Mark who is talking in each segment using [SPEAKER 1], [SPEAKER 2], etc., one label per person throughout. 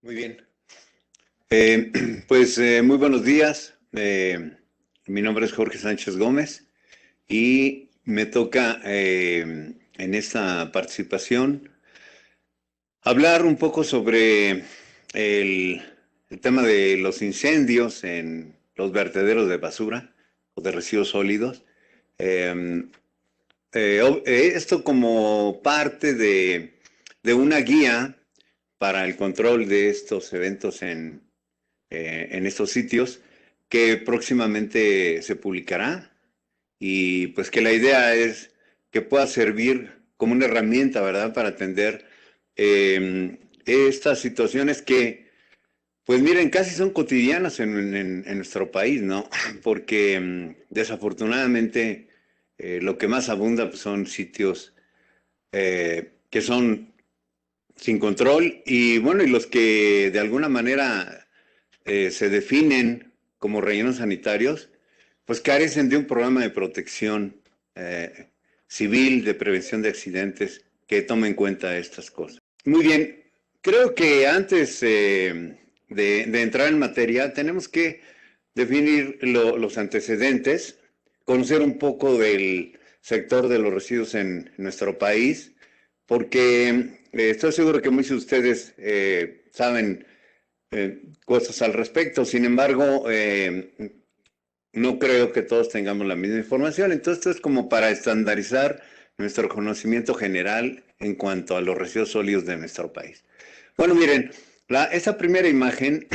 [SPEAKER 1] Muy bien. Muy buenos días. Mi nombre es Jorge Sánchez Gómez y me toca en esta participación hablar un poco sobre el, el tema de los incendios en los vertederos de basura o de residuos sólidos. Eh, Esto como parte de una guía para el control de estos eventos en estos sitios que próximamente se publicará y pues que la idea es que pueda servir como una herramienta, ¿verdad?, para atender estas situaciones que, pues miren, casi son cotidianas en nuestro país, ¿no? Porque desafortunadamente lo que más abunda pues, son sitios que son sin control y bueno, y los que de alguna manera se definen como rellenos sanitarios, pues carecen de un programa de protección eh, civil, de prevención de accidentes, que tome en cuenta estas cosas. Muy bien, creo que antes de entrar en materia, tenemos que definir los antecedentes, conocer un poco del sector de los residuos en nuestro país, porque estoy seguro que muchos de ustedes saben cosas al respecto. Sin embargo, no creo que todos tengamos la misma información. Entonces, esto es como para estandarizar nuestro conocimiento general en cuanto a los residuos sólidos de nuestro país. Bueno, miren, esta primera imagen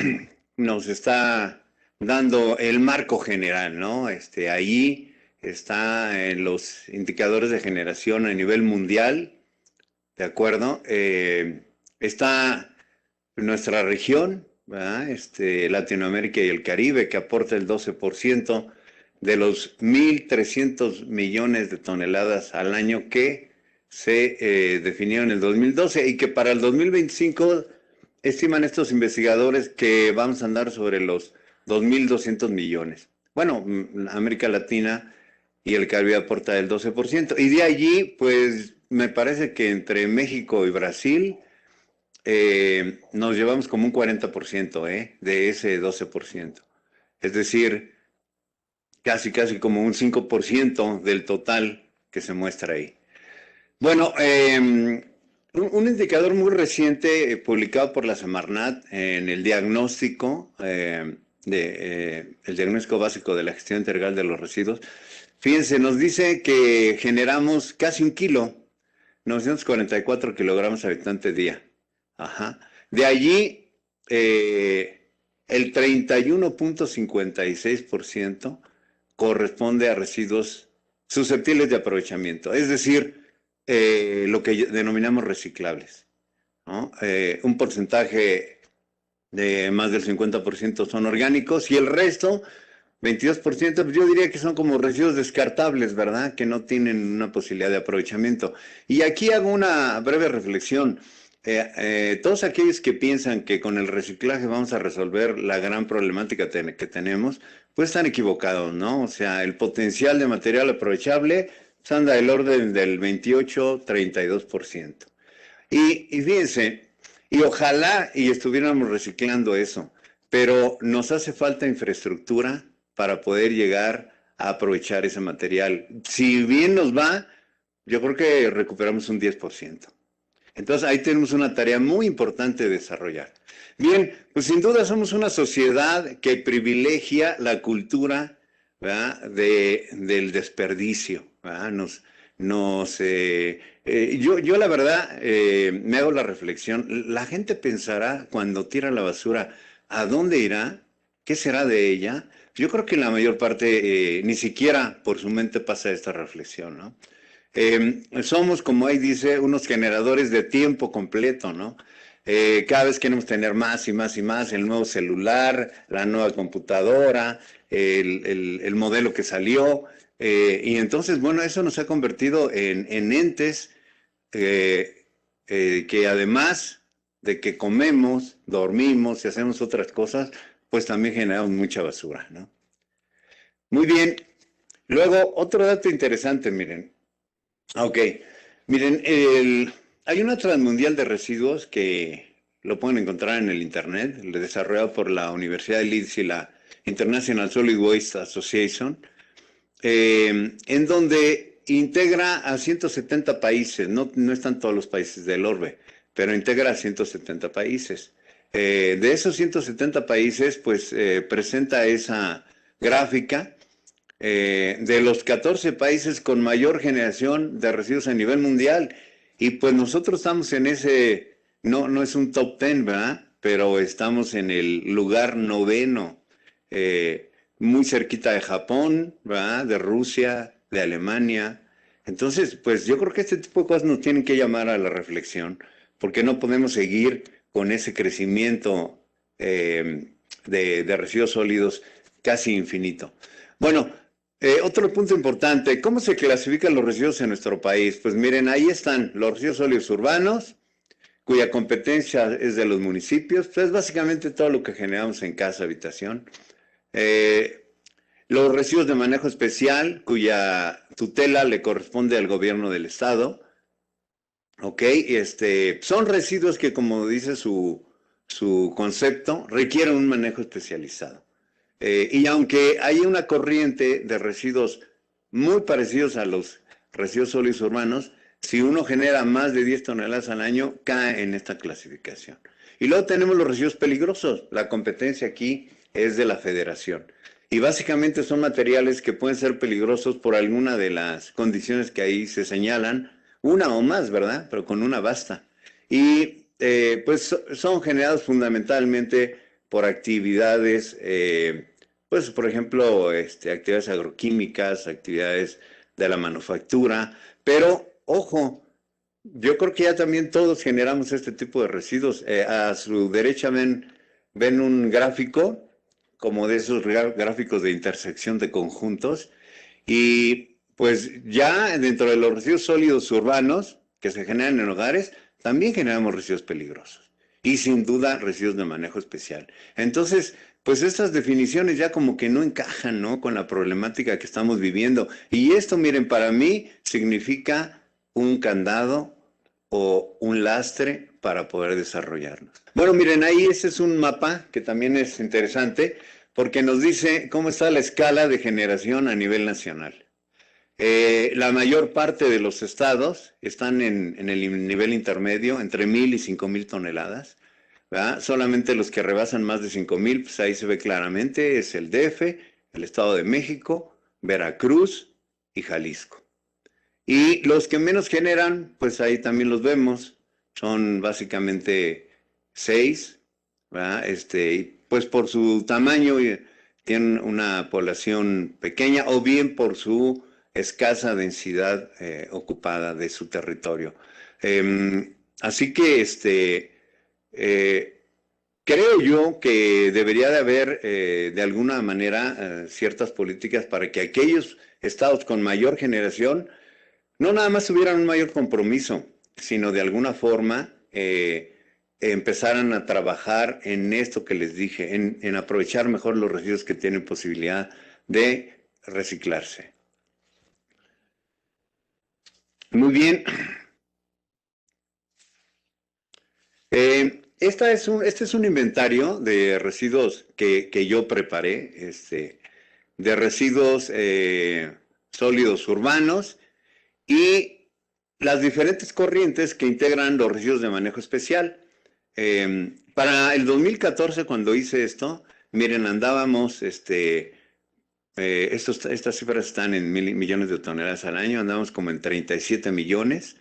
[SPEAKER 1] nos está dando el marco general, ¿no? Ahí está en los indicadores de generación a nivel mundial, ¿de acuerdo? Está nuestra región, ¿verdad? Latinoamérica y el Caribe, que aporta el 12% de los 1.300 millones de toneladas al año que se definió en el 2012 y que para el 2025 estiman estos investigadores que vamos a andar sobre los 2.200 millones. Bueno, América Latina y el Caribe aporta el 12%. Y de allí, pues me parece que entre México y Brasil nos llevamos como un 40% de ese 12%. Es decir, casi como un 5% del total que se muestra ahí. Bueno, un indicador muy reciente publicado por la Semarnat en el diagnóstico, el diagnóstico básico de la gestión integral de los residuos, fíjense, nos dice que generamos casi 1 kilo, 944 kilogramos habitante día. Ajá. De allí, el 31.56% corresponde a residuos susceptibles de aprovechamiento, es decir, lo que denominamos reciclables, ¿no? Un porcentaje de más del 50% son orgánicos y el resto, 22%, pues yo diría que son como residuos descartables, ¿verdad? Que no tienen una posibilidad de aprovechamiento. Y aquí hago una breve reflexión. Todos aquellos que piensan que con el reciclaje vamos a resolver la gran problemática que tenemos, pues están equivocados, ¿no? O sea, el potencial de material aprovechable pues anda del orden del 28-32%. Y fíjense, y ojalá y estuviéramos reciclando eso, pero nos hace falta infraestructura para poder llegar a aprovechar ese material. Si bien nos va, yo creo que recuperamos un 10%. Entonces ahí tenemos una tarea muy importante de desarrollar. Bien, pues sin duda somos una sociedad que privilegia la cultura, ¿verdad?, del desperdicio, ¿verdad? Yo la verdad me hago la reflexión, la gente pensará cuando tira la basura, ¿a dónde irá? ¿Qué será de ella? Yo creo que la mayor parte ni siquiera por su mente pasa esta reflexión, ¿no? Somos, como ahí dice, unos generadores de tiempo completo, ¿no? Cada vez queremos tener más y más y más, el nuevo celular, la nueva computadora, el modelo que salió, y entonces, bueno, eso nos ha convertido en entes eh, que además de que comemos, dormimos y hacemos otras cosas, pues también generamos mucha basura, ¿no? Muy bien. Luego, otro dato interesante, miren. Ok. Miren, hay una transmundial de residuos que lo pueden encontrar en el internet, desarrollado por la Universidad de Leeds y la International Solid Waste Association, en donde integra a 170 países, no están todos los países del orbe, pero integra a 170 países. De esos 170 países, pues presenta esa gráfica de los 14 países con mayor generación de residuos a nivel mundial. Y pues nosotros estamos en ese, no es un top 10, ¿verdad? Pero estamos en el lugar noveno, muy cerquita de Japón, ¿verdad? De Rusia, de Alemania. Entonces, pues yo creo que este tipo de cosas nos tienen que llamar a la reflexión, porque no podemos seguir con ese crecimiento de residuos sólidos casi infinito. Bueno, otro punto importante, ¿cómo se clasifican los residuos en nuestro país? Pues miren, ahí están los residuos sólidos urbanos, cuya competencia es de los municipios, pues es básicamente todo lo que generamos en casa, habitación. Los residuos de manejo especial, cuya tutela le corresponde al gobierno del estado. Ok, son residuos que, como dice su concepto, requieren un manejo especializado. Y aunque hay una corriente de residuos muy parecidos a los residuos sólidos urbanos, si uno genera más de 10 toneladas al año, cae en esta clasificación. Y luego tenemos los residuos peligrosos. La competencia aquí es de la federación. Y básicamente son materiales que pueden ser peligrosos por alguna de las condiciones que ahí se señalan, una o más, ¿verdad? Pero con una basta. Y pues son generados fundamentalmente por actividades, pues por ejemplo, actividades agroquímicas, actividades de la manufactura, pero ojo, yo creo que ya también todos generamos este tipo de residuos. A su derecha ven un gráfico, como de esos gráficos de intersección de conjuntos, y pues ya dentro de los residuos sólidos urbanos que se generan en hogares, también generamos residuos peligrosos y sin duda residuos de manejo especial. Entonces, pues estas definiciones ya como que no encajan, ¿no? Con la problemática que estamos viviendo. Y esto, miren, para mí significa un candado o un lastre para poder desarrollarnos. Bueno, miren, ahí ese es un mapa que también es interesante porque nos dice cómo está la escala de generación a nivel nacional. La mayor parte de los estados están en el nivel intermedio, entre 1,000 y 5,000 toneladas, ¿verdad? Solamente los que rebasan más de 5,000, pues ahí se ve claramente, es el DF, el Estado de México, Veracruz y Jalisco. Y los que menos generan, pues ahí también los vemos, son básicamente 6, ¿verdad? Pues por su tamaño tienen una población pequeña o bien por su escasa densidad ocupada de su territorio. Así que creo yo que debería de haber de alguna manera ciertas políticas para que aquellos estados con mayor generación no nada más tuvieran un mayor compromiso, sino de alguna forma empezaran a trabajar en esto que les dije, en aprovechar mejor los residuos que tienen posibilidad de reciclarse. Muy bien. Este es un inventario de residuos que yo preparé, de residuos sólidos urbanos y las diferentes corrientes que integran los residuos de manejo especial. Para el 2014, cuando hice esto, miren, andábamos, estas cifras están en millones de toneladas al año, andábamos como en 37 millones,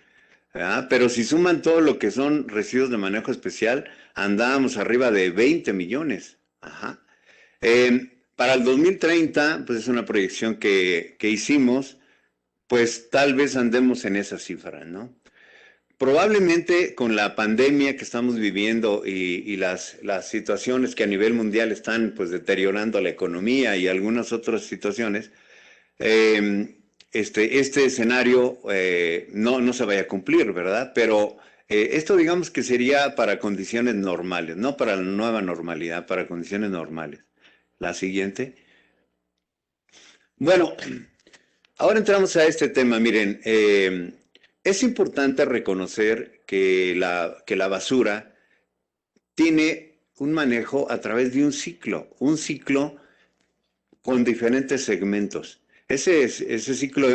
[SPEAKER 1] ¿verdad? Pero si suman todo lo que son residuos de manejo especial, andábamos arriba de 20 millones. Ajá. Para el 2030, pues es una proyección que hicimos, pues tal vez andemos en esa cifra, ¿no? Probablemente con la pandemia que estamos viviendo y las situaciones que a nivel mundial están pues deteriorando la economía y algunas otras situaciones, este escenario no se vaya a cumplir, ¿verdad? Pero esto digamos que sería para condiciones normales, no para la nueva normalidad, para condiciones normales. La siguiente. Bueno, ahora entramos a este tema, miren, es importante reconocer que la basura tiene un manejo a través de un ciclo con diferentes segmentos. Ese ciclo,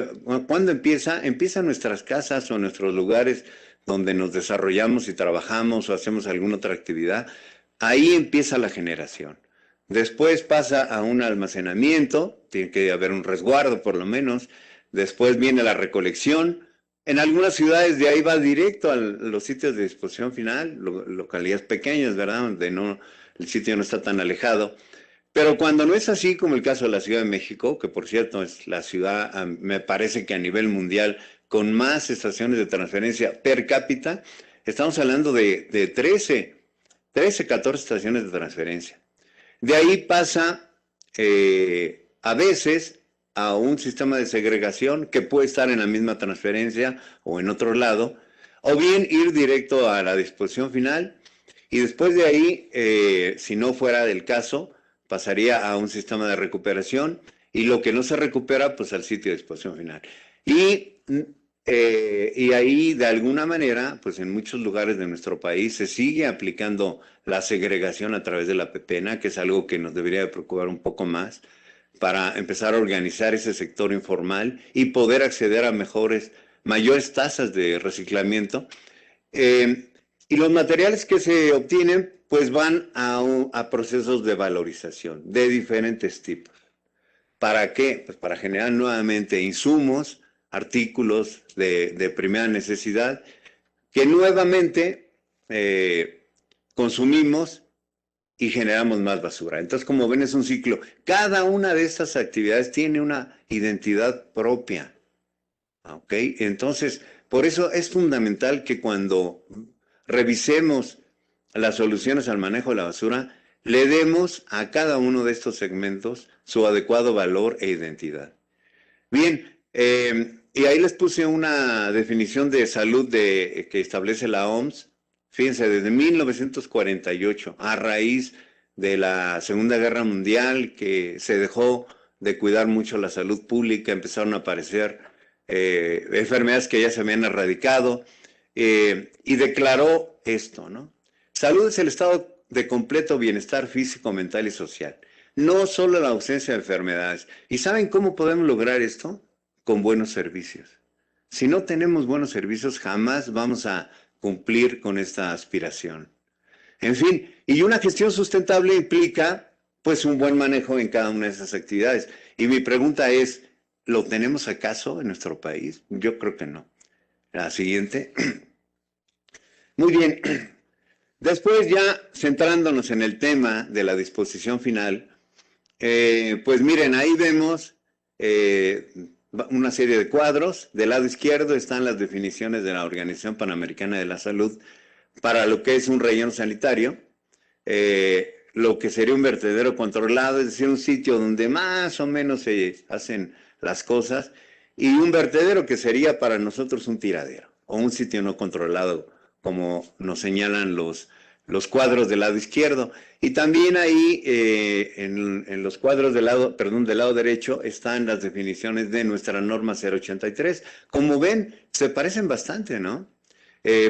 [SPEAKER 1] ¿cuándo empieza? Empieza en nuestras casas o en nuestros lugares donde nos desarrollamos y trabajamos o hacemos alguna otra actividad. Ahí empieza la generación. Después pasa a un almacenamiento, tiene que haber un resguardo por lo menos. Después viene la recolección. En algunas ciudades de ahí va directo a los sitios de disposición final, localidades pequeñas, ¿verdad? Donde no, el sitio no está tan alejado. Pero cuando no es así, como el caso de la Ciudad de México, que por cierto es la ciudad, me parece que a nivel mundial, con más estaciones de transferencia per cápita, estamos hablando de 14 estaciones de transferencia. De ahí pasa a veces a un sistema de segregación que puede estar en la misma transferencia o en otro lado, o bien ir directo a la disposición final y después de ahí, si no fuera del caso, pasaría a un sistema de recuperación y lo que no se recupera, pues al sitio de disposición final. Y ahí, de alguna manera, pues en muchos lugares de nuestro país se sigue aplicando la segregación a través de la pepena, que es algo que nos debería de preocupar un poco más, para empezar a organizar ese sector informal y poder acceder a mayores tasas de reciclamiento. Y los materiales que se obtienen, pues van a procesos de valorización de diferentes tipos. ¿Para qué? Pues para generar nuevamente insumos, artículos de primera necesidad, que nuevamente consumimos y generamos más basura. Entonces, como ven, es un ciclo. Cada una de estas actividades tiene una identidad propia. ¿Ok? Entonces, por eso es fundamental que cuando revisemos las soluciones al manejo de la basura, le demos a cada uno de estos segmentos su adecuado valor e identidad. Bien, y ahí les puse una definición de salud que establece la OMS. Fíjense, desde 1948, a raíz de la Segunda Guerra Mundial, que se dejó de cuidar mucho la salud pública, empezaron a aparecer enfermedades que ya se habían erradicado, y declaró esto, ¿no? Salud es el estado de completo bienestar físico, mental y social, no solo la ausencia de enfermedades. ¿Y saben cómo podemos lograr esto? Con buenos servicios. Si no tenemos buenos servicios, jamás vamos a cumplir con esta aspiración. En fin, y una gestión sustentable implica, pues, un buen manejo en cada una de esas actividades. Y mi pregunta es, ¿lo tenemos acaso en nuestro país? Yo creo que no. La siguiente. Muy bien. Después, ya centrándonos en el tema de la disposición final, pues miren, ahí vemos una serie de cuadros. Del lado izquierdo están las definiciones de la Organización Panamericana de la Salud para lo que es un relleno sanitario, lo que sería un vertedero controlado, es decir, un sitio donde más o menos se hacen las cosas, y un vertedero que sería para nosotros un tiradero o un sitio no controlado, como nos señalan los cuadros del lado izquierdo. Y también ahí en los cuadros del lado derecho están las definiciones de nuestra norma 083. Como ven, se parecen bastante, ¿no?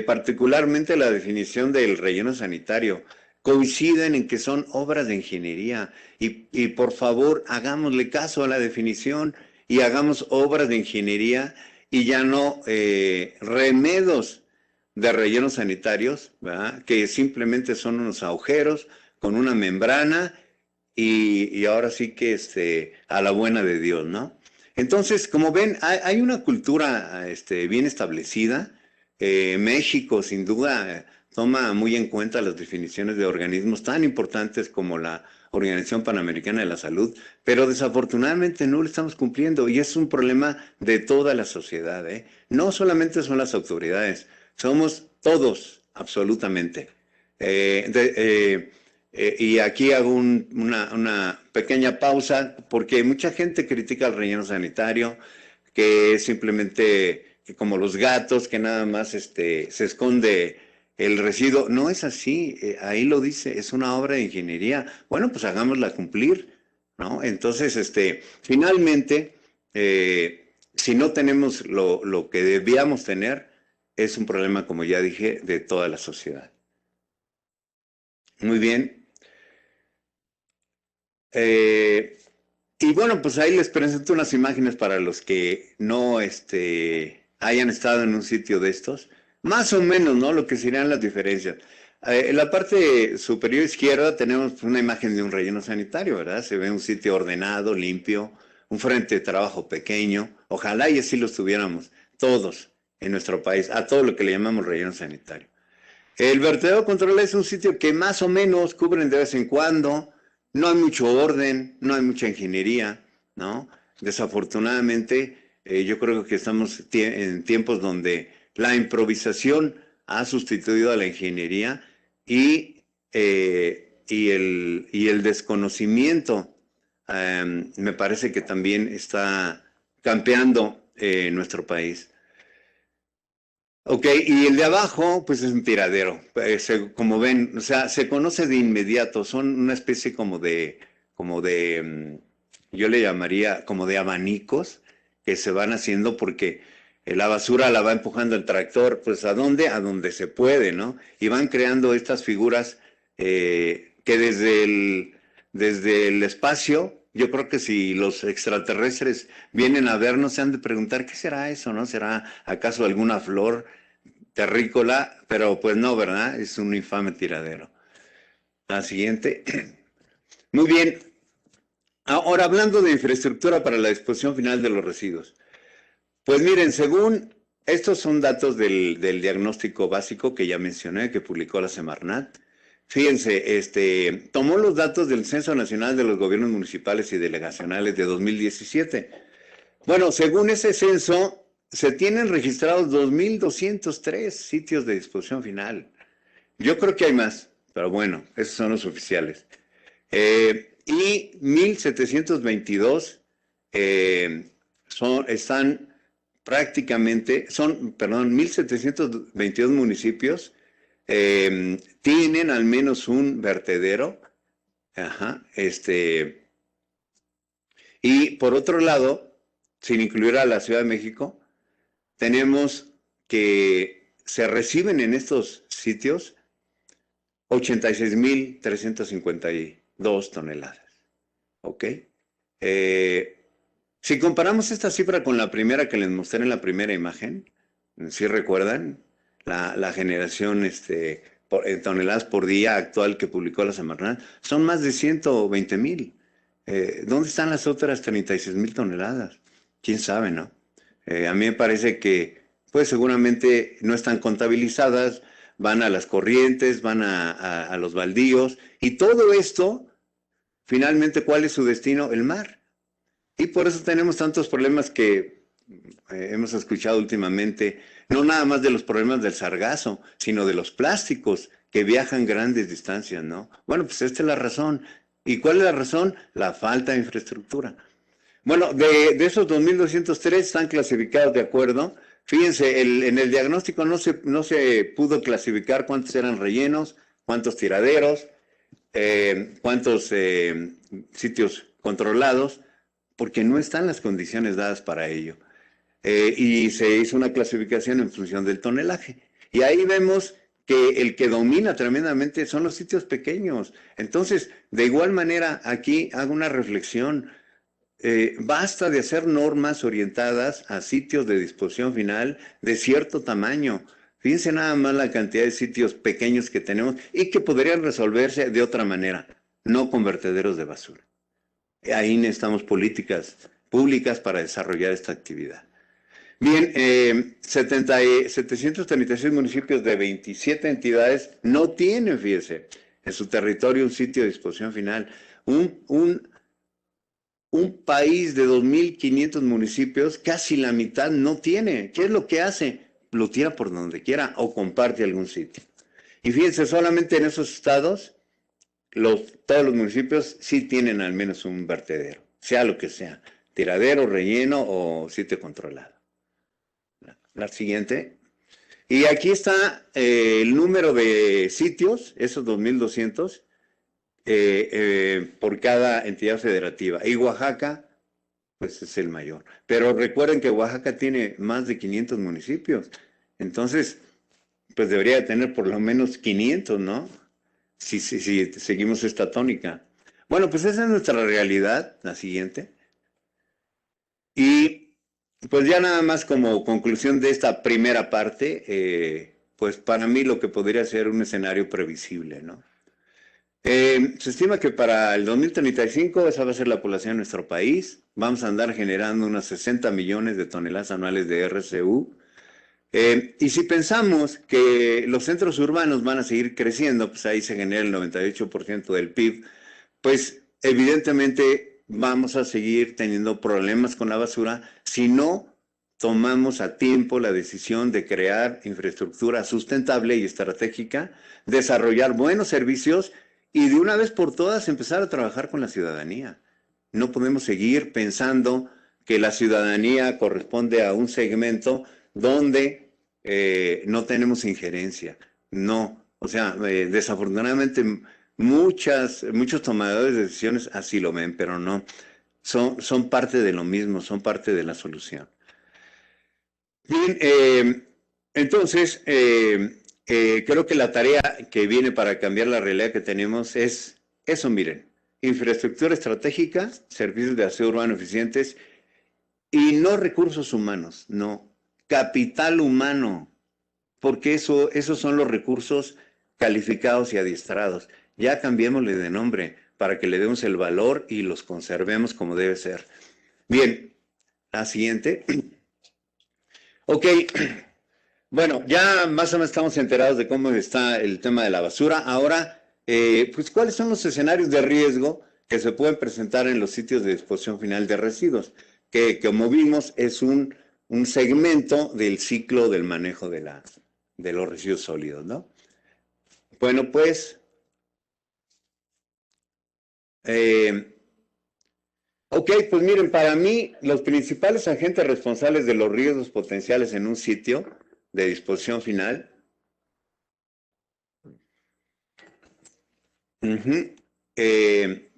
[SPEAKER 1] Particularmente la definición del relleno sanitario. Coinciden en que son obras de ingeniería y por favor hagámosle caso a la definición y hagamos obras de ingeniería y ya no remedos de rellenos sanitarios, ¿verdad? Que simplemente son unos agujeros con una membrana y ahora sí que a la buena de Dios, ¿no? Entonces, como ven, hay una cultura bien establecida. México, sin duda, toma muy en cuenta las definiciones de organismos tan importantes como la Organización Panamericana de la Salud, pero desafortunadamente no lo estamos cumpliendo y es un problema de toda la sociedad, ¿eh? No solamente son las autoridades, somos todos, absolutamente. Y aquí hago una pequeña pausa porque mucha gente critica el relleno sanitario, que es simplemente como los gatos, que nada más se esconde el residuo. No es así, ahí lo dice, es una obra de ingeniería. Bueno, pues hagámosla cumplir, ¿no? Entonces, finalmente, si no tenemos lo que debíamos tener, es un problema, como ya dije, de toda la sociedad. Muy bien. Y bueno, pues ahí les presento unas imágenes para los que no hayan estado en un sitio de estos. Más o menos, ¿no? Lo que serían las diferencias. En la parte superior izquierda tenemos una imagen de un relleno sanitario, ¿verdad? Se ve un sitio ordenado, limpio, un frente de trabajo pequeño. Ojalá y así los tuviéramos todos en nuestro país, a todo lo que le llamamos relleno sanitario. El vertedero control es un sitio que más o menos cubren de vez en cuando, no hay mucho orden, no hay mucha ingeniería, ¿no? Desafortunadamente, yo creo que estamos en tiempos donde la improvisación ha sustituido a la ingeniería y el desconocimiento me parece que también está campeando nuestro país. Ok, y el de abajo, pues es un tiradero, como ven, o sea, se conoce de inmediato, son una especie yo le llamaría como de abanicos que se van haciendo porque la basura la va empujando el tractor, pues ¿a dónde? A donde se puede, ¿no? Y van creando estas figuras que desde el espacio, yo creo que si los extraterrestres vienen a vernos, se han de preguntar, ¿qué será eso, no? ¿Será acaso alguna flor terrícola? Pero pues no, ¿verdad? Es un infame tiradero. La siguiente. Muy bien. Ahora, hablando de infraestructura para la disposición final de los residuos. Pues miren, según estos son datos del diagnóstico básico que ya mencioné, que publicó la Semarnat. Fíjense, tomó los datos del Censo Nacional de los Gobiernos Municipales y Delegacionales de 2017. Bueno, según ese censo, se tienen registrados 2.203 sitios de disposición final. Yo creo que hay más, pero bueno, esos son los oficiales. Y 1.722 están prácticamente, perdón, 1.722 municipios tienen al menos un vertedero. Ajá, y por otro lado, sin incluir a la Ciudad de México, tenemos que se reciben en estos sitios 86.352 toneladas. ¿Ok? Si comparamos esta cifra con la primera que les mostré en la primera imagen, si recuerdan, la generación en toneladas por día actual que publicó la Semarnat, son más de 120.000. ¿Dónde están las otras 36.000 toneladas? ¿Quién sabe, no? A mí me parece que, pues seguramente no están contabilizadas, van a las corrientes, van a los baldíos, y todo esto, finalmente, ¿cuál es su destino? El mar. Y por eso tenemos tantos problemas que hemos escuchado últimamente, no nada más de los problemas del sargazo, sino de los plásticos que viajan grandes distancias, ¿no? Bueno, pues esta es la razón. ¿Y cuál es la razón? La falta de infraestructura. Bueno, de esos 2.203 están clasificados de acuerdo. Fíjense, en el diagnóstico no se pudo clasificar cuántos eran rellenos, cuántos tiraderos, cuántos sitios controlados, porque no están las condiciones dadas para ello. Y se hizo una clasificación en función del tonelaje. Y ahí vemos que el que domina tremendamente son los sitios pequeños. Entonces, de igual manera, aquí hago una reflexión. Basta de hacer normas orientadas a sitios de disposición final de cierto tamaño. Fíjense nada más la cantidad de sitios pequeños que tenemos y que podrían resolverse de otra manera, no con vertederos de basura. Ahí necesitamos políticas públicas para desarrollar esta actividad. Bien, 736 municipios de 27 entidades no tienen, fíjense, en su territorio un sitio de disposición final. Un país de 2.500 municipios, casi la mitad no tiene. ¿Qué es lo que hace? Lo tira por donde quiera o comparte algún sitio. Y fíjense, solamente en esos estados, todos los municipios sí tienen al menos un vertedero, sea lo que sea, tiradero, relleno o sitio controlado. La siguiente. Y aquí está el número de sitios, esos 2.200, por cada entidad federativa. Y Oaxaca, pues es el mayor. Pero recuerden que Oaxaca tiene más de 500 municipios. Entonces, pues debería de tener por lo menos 500, ¿no? Si seguimos esta tónica. Bueno, pues esa es nuestra realidad, la siguiente. Y pues ya nada más como conclusión de esta primera parte, pues para mí lo que podría ser un escenario previsible, ¿no? Se estima que para el 2035 esa va a ser la población de nuestro país. Vamos a andar generando unos 60 millones de toneladas anuales de RCU. Y si pensamos que los centros urbanos van a seguir creciendo, pues ahí se genera el 98% del PIB, pues evidentemente vamos a seguir teniendo problemas con la basura si no tomamos a tiempo la decisión de crear infraestructura sustentable y estratégica, desarrollar buenos servicios y de una vez por todas empezar a trabajar con la ciudadanía. No podemos seguir pensando que la ciudadanía corresponde a un segmento donde no tenemos injerencia. No, o sea, desafortunadamente muchos tomadores de decisiones así lo ven, pero no. Son parte de lo mismo, son parte de la solución. Bien, entonces, creo que la tarea que viene para cambiar la realidad que tenemos es eso, miren, infraestructura estratégica, servicios de aseo urbano eficientes y no recursos humanos, no, capital humano, porque esos son los recursos calificados y adiestrados. Ya cambiémosle de nombre para que le demos el valor y los conservemos como debe ser. Bien, la siguiente. Ok, bueno, ya más o menos estamos enterados de cómo está el tema de la basura. Ahora, pues, ¿cuáles son los escenarios de riesgo que se pueden presentar en los sitios de disposición final de residuos? Que como vimos es un segmento del ciclo del manejo de los residuos sólidos, ¿no? Bueno, pues, eh, ok, pues miren, para mí los principales agentes responsables de los riesgos potenciales en un sitio de disposición final ujú, eh,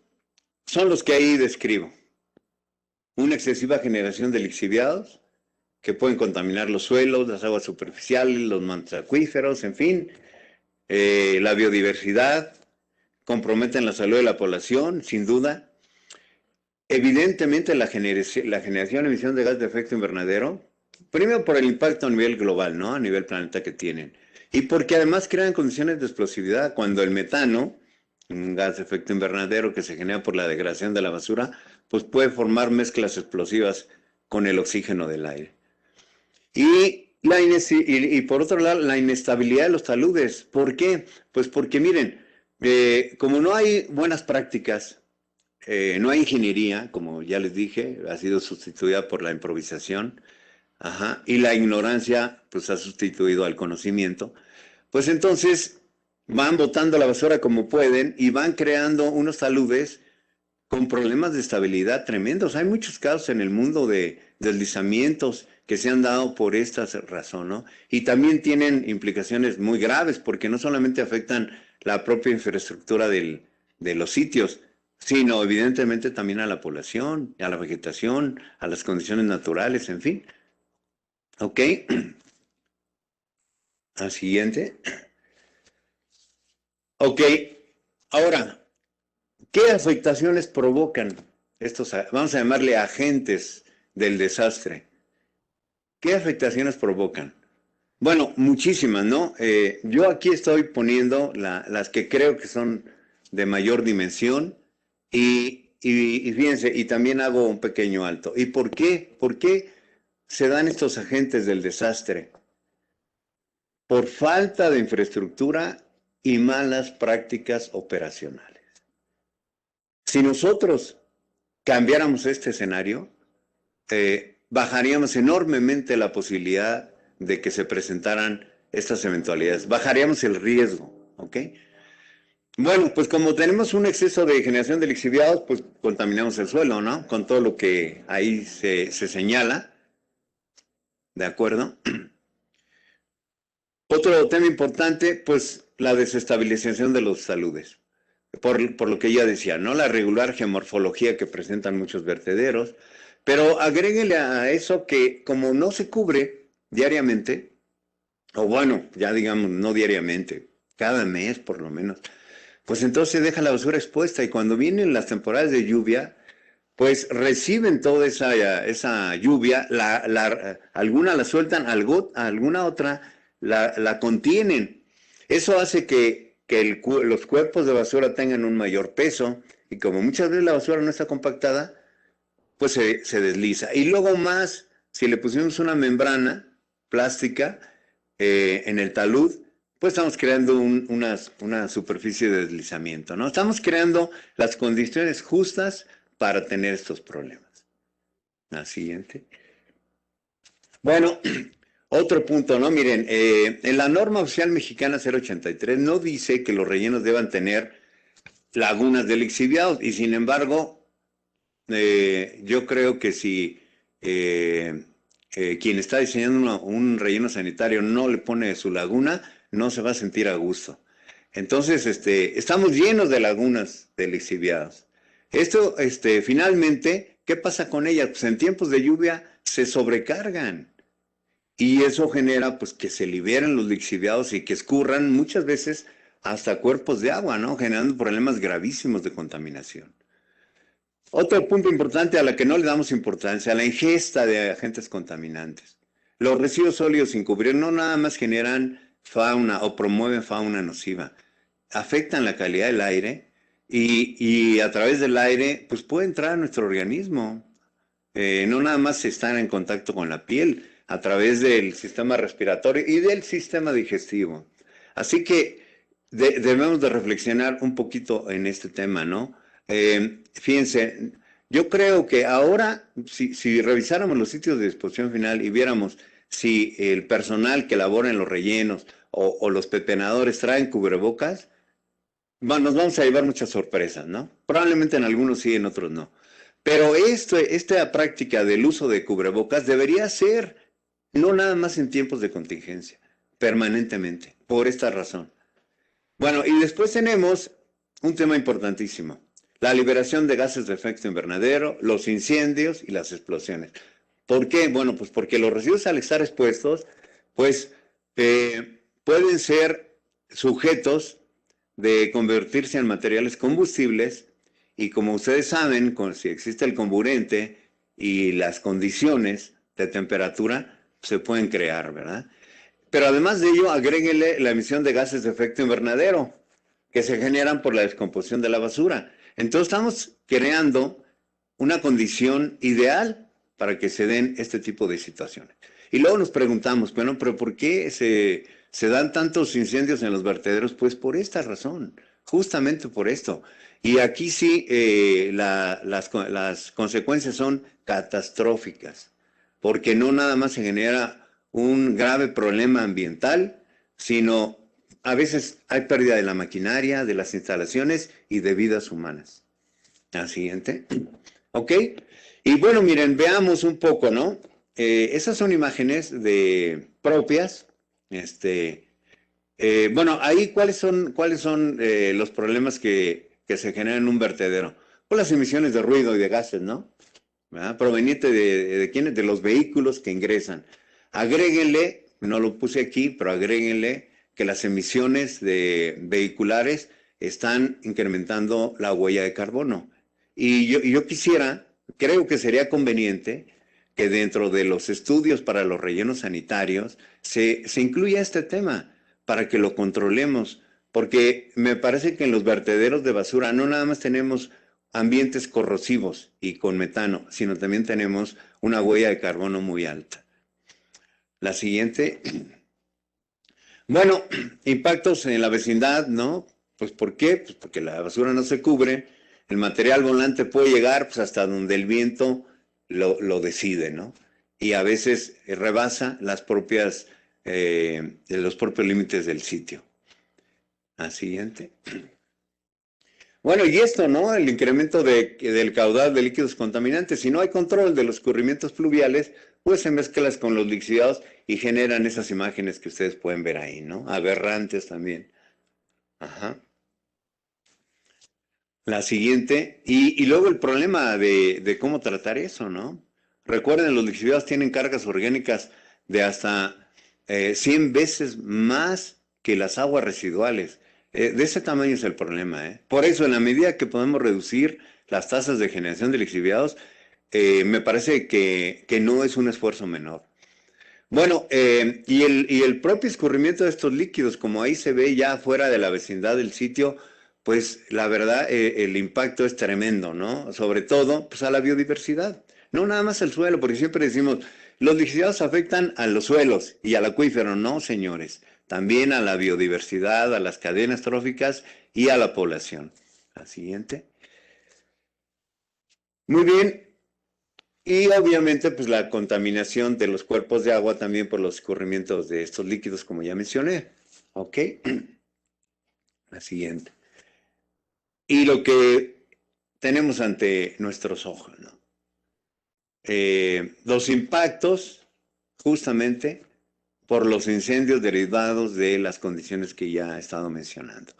[SPEAKER 1] son los que ahí describo. Una excesiva generación de lixiviados que pueden contaminar los suelos, las aguas superficiales, los mantos acuíferos, en fin, la biodiversidad, comprometen la salud de la población, sin duda. Evidentemente, la generación y emisión de gas de efecto invernadero, primero por el impacto a nivel global, ¿no? A nivel planeta que tienen. Y porque además crean condiciones de explosividad. Cuando el metano, un gas de efecto invernadero que se genera por la degradación de la basura, pues puede formar mezclas explosivas con el oxígeno del aire. Y por otro lado, la inestabilidad de los taludes. ¿Por qué? Pues porque miren, como no hay buenas prácticas, no hay ingeniería, como ya les dije, ha sido sustituida por la improvisación, ajá, y la ignorancia pues ha sustituido al conocimiento, pues entonces van botando la basura como pueden y van creando unos taludes con problemas de estabilidad tremendos. Hay muchos casos en el mundo de deslizamientos que se han dado por esta razón, ¿no? Y también tienen implicaciones muy graves porque no solamente afectan la propia infraestructura de los sitios, sino evidentemente también a la población, a la vegetación, a las condiciones naturales, en fin. ¿Ok? Al siguiente. Ok. Ahora, ¿qué afectaciones provocan estos, vamos a llamarle agentes del desastre? ¿Qué afectaciones provocan? Bueno, muchísimas, ¿no? Yo aquí estoy poniendo las que creo que son de mayor dimensión y fíjense, y también hago un pequeño alto. ¿Y por qué? ¿Por qué se dan estos agentes del desastre? Por falta de infraestructura y malas prácticas operacionales. Si nosotros cambiáramos este escenario, bajaríamos enormemente la posibilidad de que se presentaran estas eventualidades. Bajaríamos el riesgo, ¿ok? Bueno, pues como tenemos un exceso de generación de lixiviados, pues contaminamos el suelo, ¿no? Con todo lo que ahí se señala, ¿de acuerdo? Otro tema importante, pues la desestabilización de los saludes. Por lo que ya decía, ¿no? La regular geomorfología que presentan muchos vertederos, pero agréguele a eso que como no se cubre diariamente, o bueno, ya digamos, no diariamente, cada mes por lo menos, pues entonces se deja la basura expuesta y cuando vienen las temporadas de lluvia, pues reciben toda esa lluvia, alguna la sueltan, alguna otra la contienen. Eso hace que los cuerpos de basura tengan un mayor peso y como muchas veces la basura no está compactada, pues se desliza. Y luego más, si le pusimos una membrana plástica en el talud, pues estamos creando una superficie de deslizamiento, ¿no? Estamos creando las condiciones justas para tener estos problemas. La siguiente. Bueno, otro punto, ¿no? Miren, en la norma oficial mexicana 083 no dice que los rellenos deban tener lagunas de lixiviados y sin embargo, yo creo que si quien está diseñando un relleno sanitario no le pone su laguna, no se va a sentir a gusto. Entonces, estamos llenos de lagunas de lixiviados. Esto, finalmente, ¿qué pasa con ellas? Pues en tiempos de lluvia se sobrecargan y eso genera, pues, que se liberen los lixiviados y que escurran muchas veces hasta cuerpos de agua, ¿no? Generando problemas gravísimos de contaminación. Otro punto importante a la que no le damos importancia, la ingesta de agentes contaminantes. Los residuos sólidos sin cubrir no nada más generan fauna o promueven fauna nociva, afectan la calidad del aire y a través del aire pues puede entrar a nuestro organismo. No nada más están en contacto con la piel, a través del sistema respiratorio y del sistema digestivo. Así que debemos de reflexionar un poquito en este tema, ¿no? Fíjense, yo creo que ahora, si revisáramos los sitios de disposición final y viéramos si el personal que labora en los rellenos o los pepenadores traen cubrebocas, nos vamos a llevar muchas sorpresas, ¿no? Probablemente en algunos sí, en otros no. Pero esta práctica del uso de cubrebocas debería ser no nada más en tiempos de contingencia, permanentemente, por esta razón. Bueno, y después tenemos un tema importantísimo, la liberación de gases de efecto invernadero, los incendios y las explosiones. ¿Por qué? Bueno, pues porque los residuos al estar expuestos, pues pueden ser sujetos de convertirse en materiales combustibles y como ustedes saben, si existe el comburente y las condiciones de temperatura, se pueden crear, ¿verdad? Pero además de ello, agréguenle la emisión de gases de efecto invernadero que se generan por la descomposición de la basura. Entonces estamos creando una condición ideal para que se den este tipo de situaciones. Y luego nos preguntamos, bueno, pero ¿por qué se dan tantos incendios en los vertederos? Pues por esta razón, justamente por esto. Y aquí sí, las consecuencias son catastróficas, porque no nada más se genera un grave problema ambiental, sino a veces hay pérdida de la maquinaria, de las instalaciones y de vidas humanas. La siguiente. ¿Ok? Y bueno, miren, veamos un poco, ¿no? Esas son imágenes propias. Bueno, ahí, ¿cuáles son los problemas que se generan en un vertedero? Pues las emisiones de ruido y de gases, ¿no? ¿Verdad? Proveniente de quiénes, de los vehículos que ingresan. Agréguenle, no lo puse aquí, pero agréguenle que las emisiones vehiculares están incrementando la huella de carbono. Y yo creo que sería conveniente que dentro de los estudios para los rellenos sanitarios se incluya este tema para que lo controlemos, porque me parece que en los vertederos de basura no nada más tenemos ambientes corrosivos y con metano, sino también tenemos una huella de carbono muy alta. La siguiente. Bueno, impactos en la vecindad, ¿no? Pues ¿por qué? Pues porque la basura no se cubre, el material volante puede llegar pues, hasta donde el viento lo decide, ¿no? Y a veces rebasa los propios límites del sitio. La siguiente. Bueno, y esto, ¿no? El incremento del caudal de líquidos contaminantes. Si no hay control de los escurrimientos pluviales, pues se mezclan con los lixiviados y generan esas imágenes que ustedes pueden ver ahí, ¿no? Aberrantes también. Ajá. La siguiente. Y luego el problema de cómo tratar eso, ¿no? Recuerden, los lixiviados tienen cargas orgánicas de hasta 100 veces más que las aguas residuales. De ese tamaño es el problema, ¿eh? Por eso, en la medida que podemos reducir las tasas de generación de lixiviados, me parece que no es un esfuerzo menor. Bueno, y el propio escurrimiento de estos líquidos, como ahí se ve ya fuera de la vecindad del sitio, pues la verdad el impacto es tremendo, ¿no? Sobre todo, pues a la biodiversidad. No nada más al suelo, porque siempre decimos, los lixiviados afectan a los suelos y al acuífero. No, señores, también a la biodiversidad, a las cadenas tróficas y a la población. La siguiente. Muy bien. Y obviamente, pues la contaminación de los cuerpos de agua también por los escurrimientos de estos líquidos, como ya mencioné. ¿Ok? La siguiente. Y lo que tenemos ante nuestros ojos, ¿no? Los impactos, justamente, por los incendios derivados de las condiciones que ya he estado mencionando.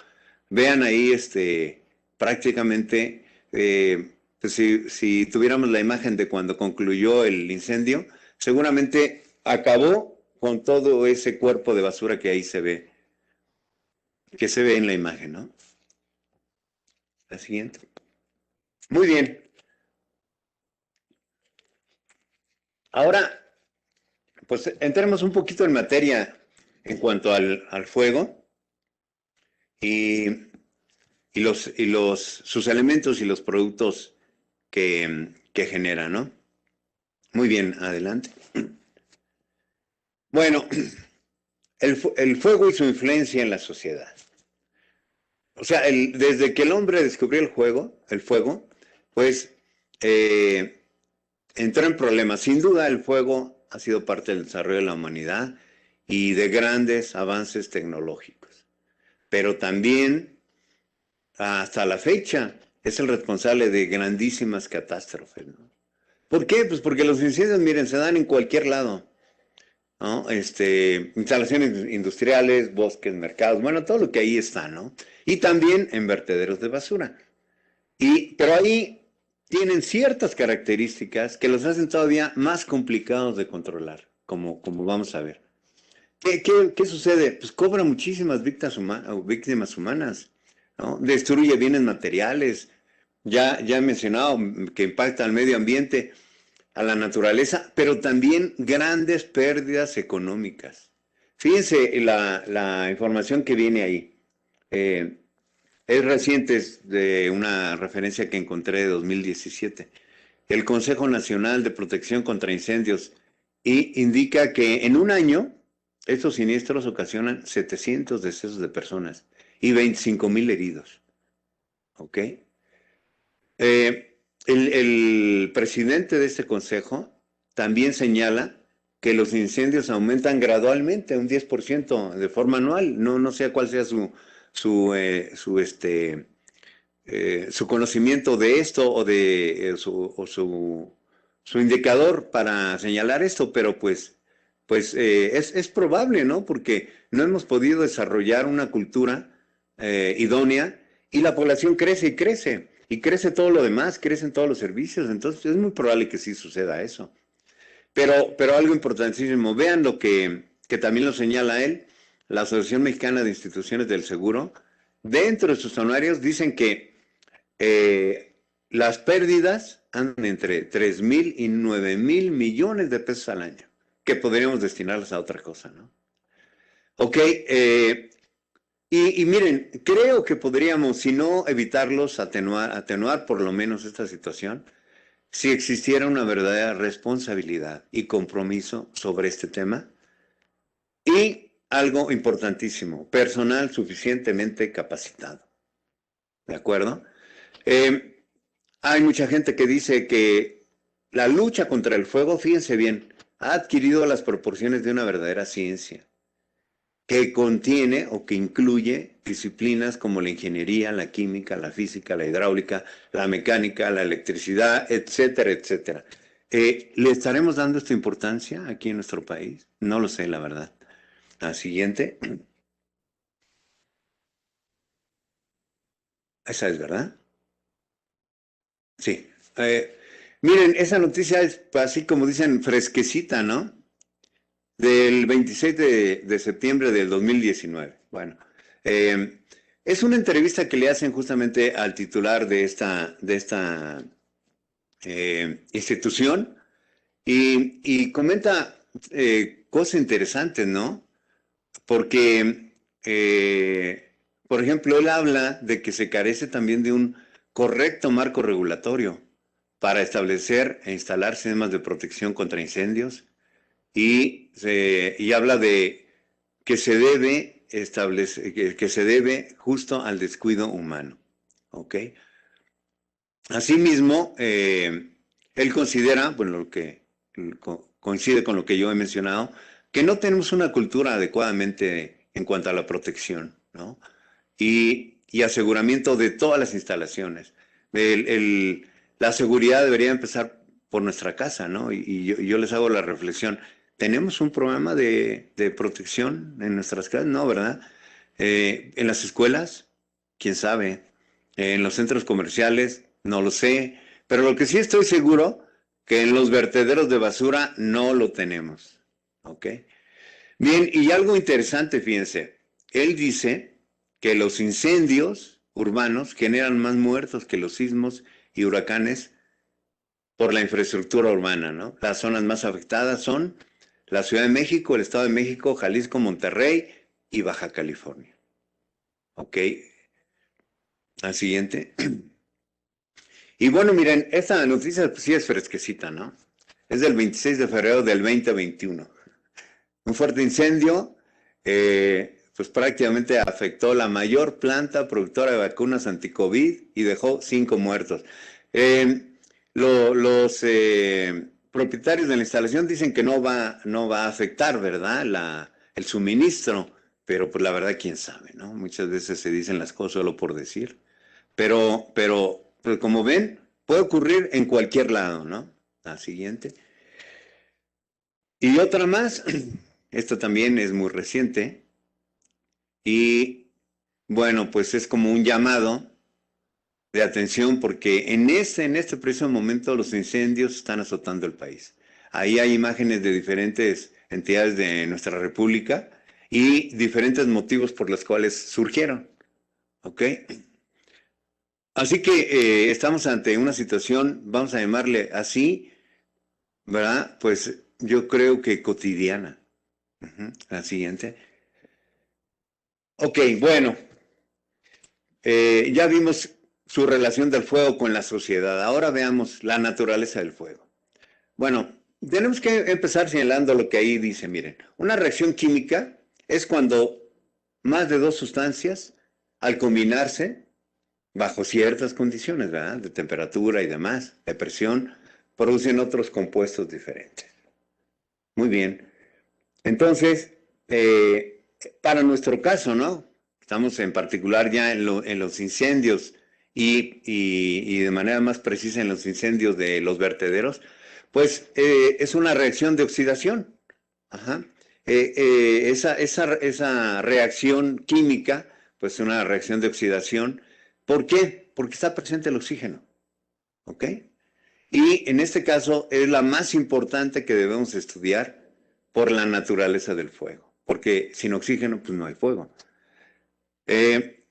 [SPEAKER 1] Vean ahí, prácticamente, pues si tuviéramos la imagen de cuando concluyó el incendio, seguramente acabó con todo ese cuerpo de basura que ahí se ve, que se ve en la imagen, ¿no? La siguiente. Muy bien. Ahora, pues entremos un poquito en materia en cuanto al fuego y, sus elementos y los productos que genera, ¿no? Muy bien, adelante. Bueno, el fuego y su influencia en la sociedad. O sea, desde que el hombre descubrió el fuego, pues entró en problemas. Sin duda, el fuego ha sido parte del desarrollo de la humanidad y de grandes avances tecnológicos. Pero también, hasta la fecha, es el responsable de grandísimas catástrofes, ¿no? ¿Por qué? Pues porque los incendios, miren, se dan en cualquier lado, ¿no? Instalaciones industriales, bosques, mercados, bueno, todo lo que ahí está, ¿no? Y también en vertederos de basura. Pero ahí tienen ciertas características que los hacen todavía más complicados de controlar, como vamos a ver. ¿Qué sucede? Pues cobra muchísimas víctimas humanas, ¿no? Destruye bienes materiales, ya he mencionado que impacta al medio ambiente, a la naturaleza, pero también grandes pérdidas económicas. Fíjense la información que viene ahí. Eh, es reciente, es de una referencia que encontré de 2017. El Consejo Nacional de Protección contra Incendios y indica que en un año estos siniestros ocasionan 700 decesos de personas y 25,000 heridos. ¿Ok? El presidente de este consejo también señala que los incendios aumentan gradualmente, un 10% de forma anual. No sé cuál sea su conocimiento de esto o de su indicador para señalar esto, pero pues es probable, ¿no? Porque no hemos podido desarrollar una cultura idónea y la población crece y crece todo lo demás, crecen todos los servicios, entonces es muy probable que sí suceda eso. Pero algo importantísimo, vean lo que también lo señala él, la Asociación Mexicana de Instituciones del Seguro, dentro de sus anuarios dicen que las pérdidas andan entre 3,000 y 9,000 millones de pesos al año, que podríamos destinarlas a otra cosa, ¿no? Ok, y miren, creo que podríamos, si no evitarlos, atenuar por lo menos esta situación, si existiera una verdadera responsabilidad y compromiso sobre este tema. Y algo importantísimo, personal suficientemente capacitado. ¿De acuerdo? Hay mucha gente que dice que la lucha contra el fuego, fíjense bien, ha adquirido las proporciones de una verdadera ciencia, que contiene o que incluye disciplinas como la ingeniería, la química, la física, la hidráulica, la mecánica, la electricidad, etcétera, etcétera. ¿Le estaremos dando esta importancia aquí en nuestro país? No lo sé, la verdad. La siguiente. Esa es, ¿verdad? Sí. Miren, esa noticia es así como dicen, fresquecita, ¿no? del 26 de septiembre del 2019. Bueno, es una entrevista que le hacen justamente al titular de esta institución y comenta cosas interesantes, ¿no? Porque, por ejemplo, él habla de que se carece también de un correcto marco regulatorio para establecer e instalar sistemas de protección contra incendios y habla de que se debe establecer, que se debe justo al descuido humano. ¿Ok? Asimismo, él considera, bueno, lo que coincide con lo que yo he mencionado, que no tenemos una cultura adecuadamente en cuanto a la protección, ¿no? Y aseguramiento de todas las instalaciones. La seguridad debería empezar por nuestra casa, ¿no? Y yo les hago la reflexión, ¿tenemos un programa de protección en nuestras casas? No, ¿verdad? En las escuelas, quién sabe. En los centros comerciales, no lo sé. Pero lo que sí estoy seguro, que en los vertederos de basura no lo tenemos. ¿Ok? Bien, y algo interesante, fíjense. Él dice que los incendios urbanos generan más muertos que los sismos y huracanes por la infraestructura urbana, ¿no? Las zonas más afectadas son la Ciudad de México, el Estado de México, Jalisco, Monterrey y Baja California. ¿Ok? Al siguiente. Y bueno, miren, esta noticia pues, sí es fresquecita, ¿no? Es del 26 de febrero del 2021. Un fuerte incendio, pues prácticamente afectó la mayor planta productora de vacunas anti-COVID y dejó 5 muertos. Los propietarios de la instalación dicen que no va a afectar, ¿verdad? El suministro, pero pues la verdad, quién sabe, ¿no? Muchas veces se dicen las cosas solo por decir. Pero como ven, puede ocurrir en cualquier lado, ¿no? La siguiente. Y otra más, esta también es muy reciente, y bueno, pues es como un llamado de atención porque en este preciso momento los incendios están azotando el país. Ahí hay imágenes de diferentes entidades de nuestra república y diferentes motivos por los cuales surgieron, ¿ok? Así que estamos ante una situación, vamos a llamarle así, ¿verdad? Pues yo creo que cotidiana. La siguiente. Ok, bueno, ya vimos su relación del fuego con la sociedad. Ahora veamos la naturaleza del fuego. Bueno, tenemos que empezar señalando lo que ahí dice. Miren, una reacción química es cuando más de dos sustancias, al combinarse, bajo ciertas condiciones, ¿verdad? De temperatura y demás, de presión, producen otros compuestos diferentes. Muy bien. Entonces, para nuestro caso, ¿no? Estamos en particular ya en los incendios y de manera más precisa en los incendios de los vertederos, pues es una reacción de oxidación. Ajá. Esa reacción química, pues es una reacción de oxidación. ¿Por qué? Porque está presente el oxígeno. ¿Ok? Y en este caso es la más importante que debemos estudiar por la naturaleza del fuego, porque sin oxígeno pues no hay fuego. Eh,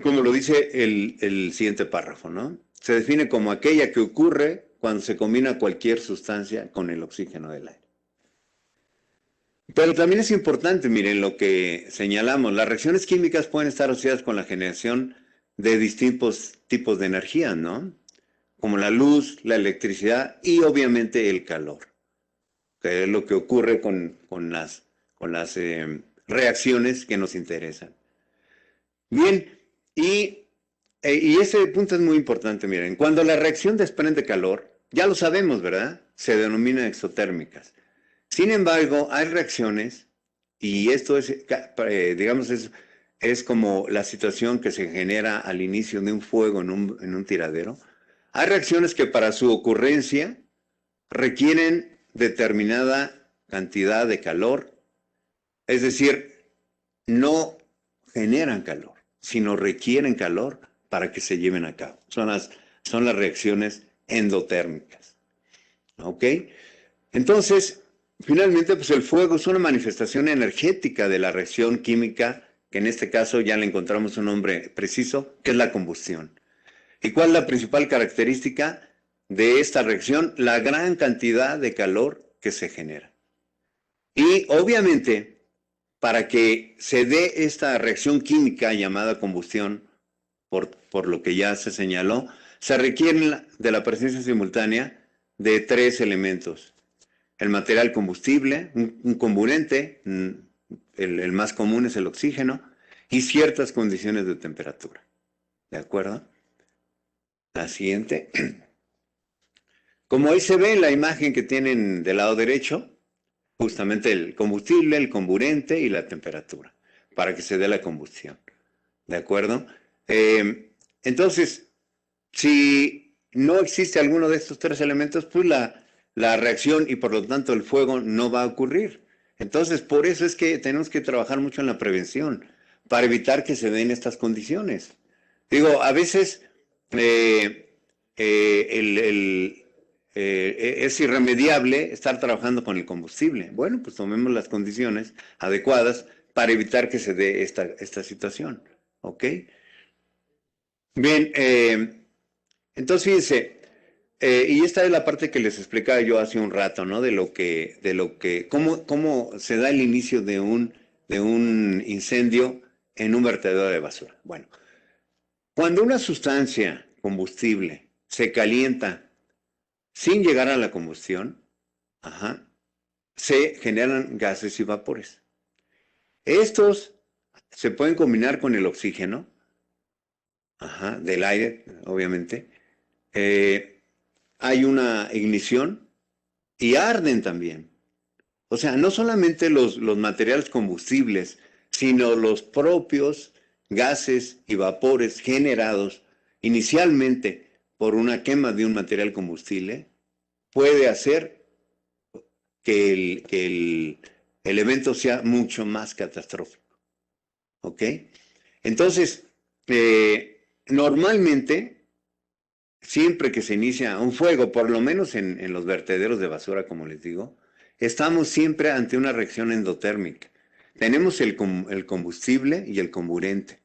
[SPEAKER 1] como lo dice el siguiente párrafo, ¿no? Se define como aquella que ocurre cuando se combina cualquier sustancia con el oxígeno del aire. Pero también es importante, miren, lo que señalamos, las reacciones químicas pueden estar asociadas con la generación de distintos tipos de energía, ¿no? Como la luz, la electricidad y obviamente el calor, que es lo que ocurre con las reacciones que nos interesan. Bien, y ese punto es muy importante, miren, cuando la reacción desprende calor, ya lo sabemos, ¿verdad? Se denominan exotérmicas. Sin embargo, hay reacciones, y esto es, digamos, es como la situación que se genera al inicio de un fuego en un tiradero. Hay reacciones que para su ocurrencia requieren determinada cantidad de calor, es decir, no generan calor, sino requieren calor para que se lleven a cabo. Son las reacciones endotérmicas. ¿Ok? Entonces, finalmente, pues el fuego es una manifestación energética de la reacción química, que en este caso ya le encontramos un nombre preciso, que es la combustión. ¿Y cuál es la principal característica de esta reacción? La gran cantidad de calor que se genera. Y obviamente, para que se dé esta reacción química llamada combustión, por lo que ya se señaló, se requiere de la presencia simultánea de 3 elementos. El material combustible, un comburente, el más común es el oxígeno, y ciertas condiciones de temperatura. ¿De acuerdo? La siguiente. Como ahí se ve en la imagen que tienen del lado derecho, justamente el combustible, el comburente y la temperatura, para que se dé la combustión. ¿De acuerdo? Entonces, si no existe alguno de estos 3 elementos, pues la reacción y por lo tanto el fuego no va a ocurrir. Entonces, por eso es que tenemos que trabajar mucho en la prevención, para evitar que se den estas condiciones. Digo, a veces es irremediable estar trabajando con el combustible. Bueno, pues tomemos las condiciones adecuadas para evitar que se dé esta situación. ¿Ok? Bien, entonces fíjense, y esta es la parte que les explicaba yo hace un rato, ¿no? Cómo se da el inicio de un incendio en un vertedero de basura. Bueno, cuando una sustancia combustible se calienta sin llegar a la combustión, se generan gases y vapores. Estos se pueden combinar con el oxígeno, del aire, obviamente. Hay una ignición y arden también. O sea, no solamente los materiales combustibles, sino los propios gases y vapores generados inicialmente por una quema de un material combustible puede hacer que el evento sea mucho más catastrófico. ¿Ok? Entonces, normalmente, siempre que se inicia un fuego, por lo menos en los vertederos de basura, como les digo, estamos siempre ante una reacción endotérmica. Tenemos el combustible y el comburente.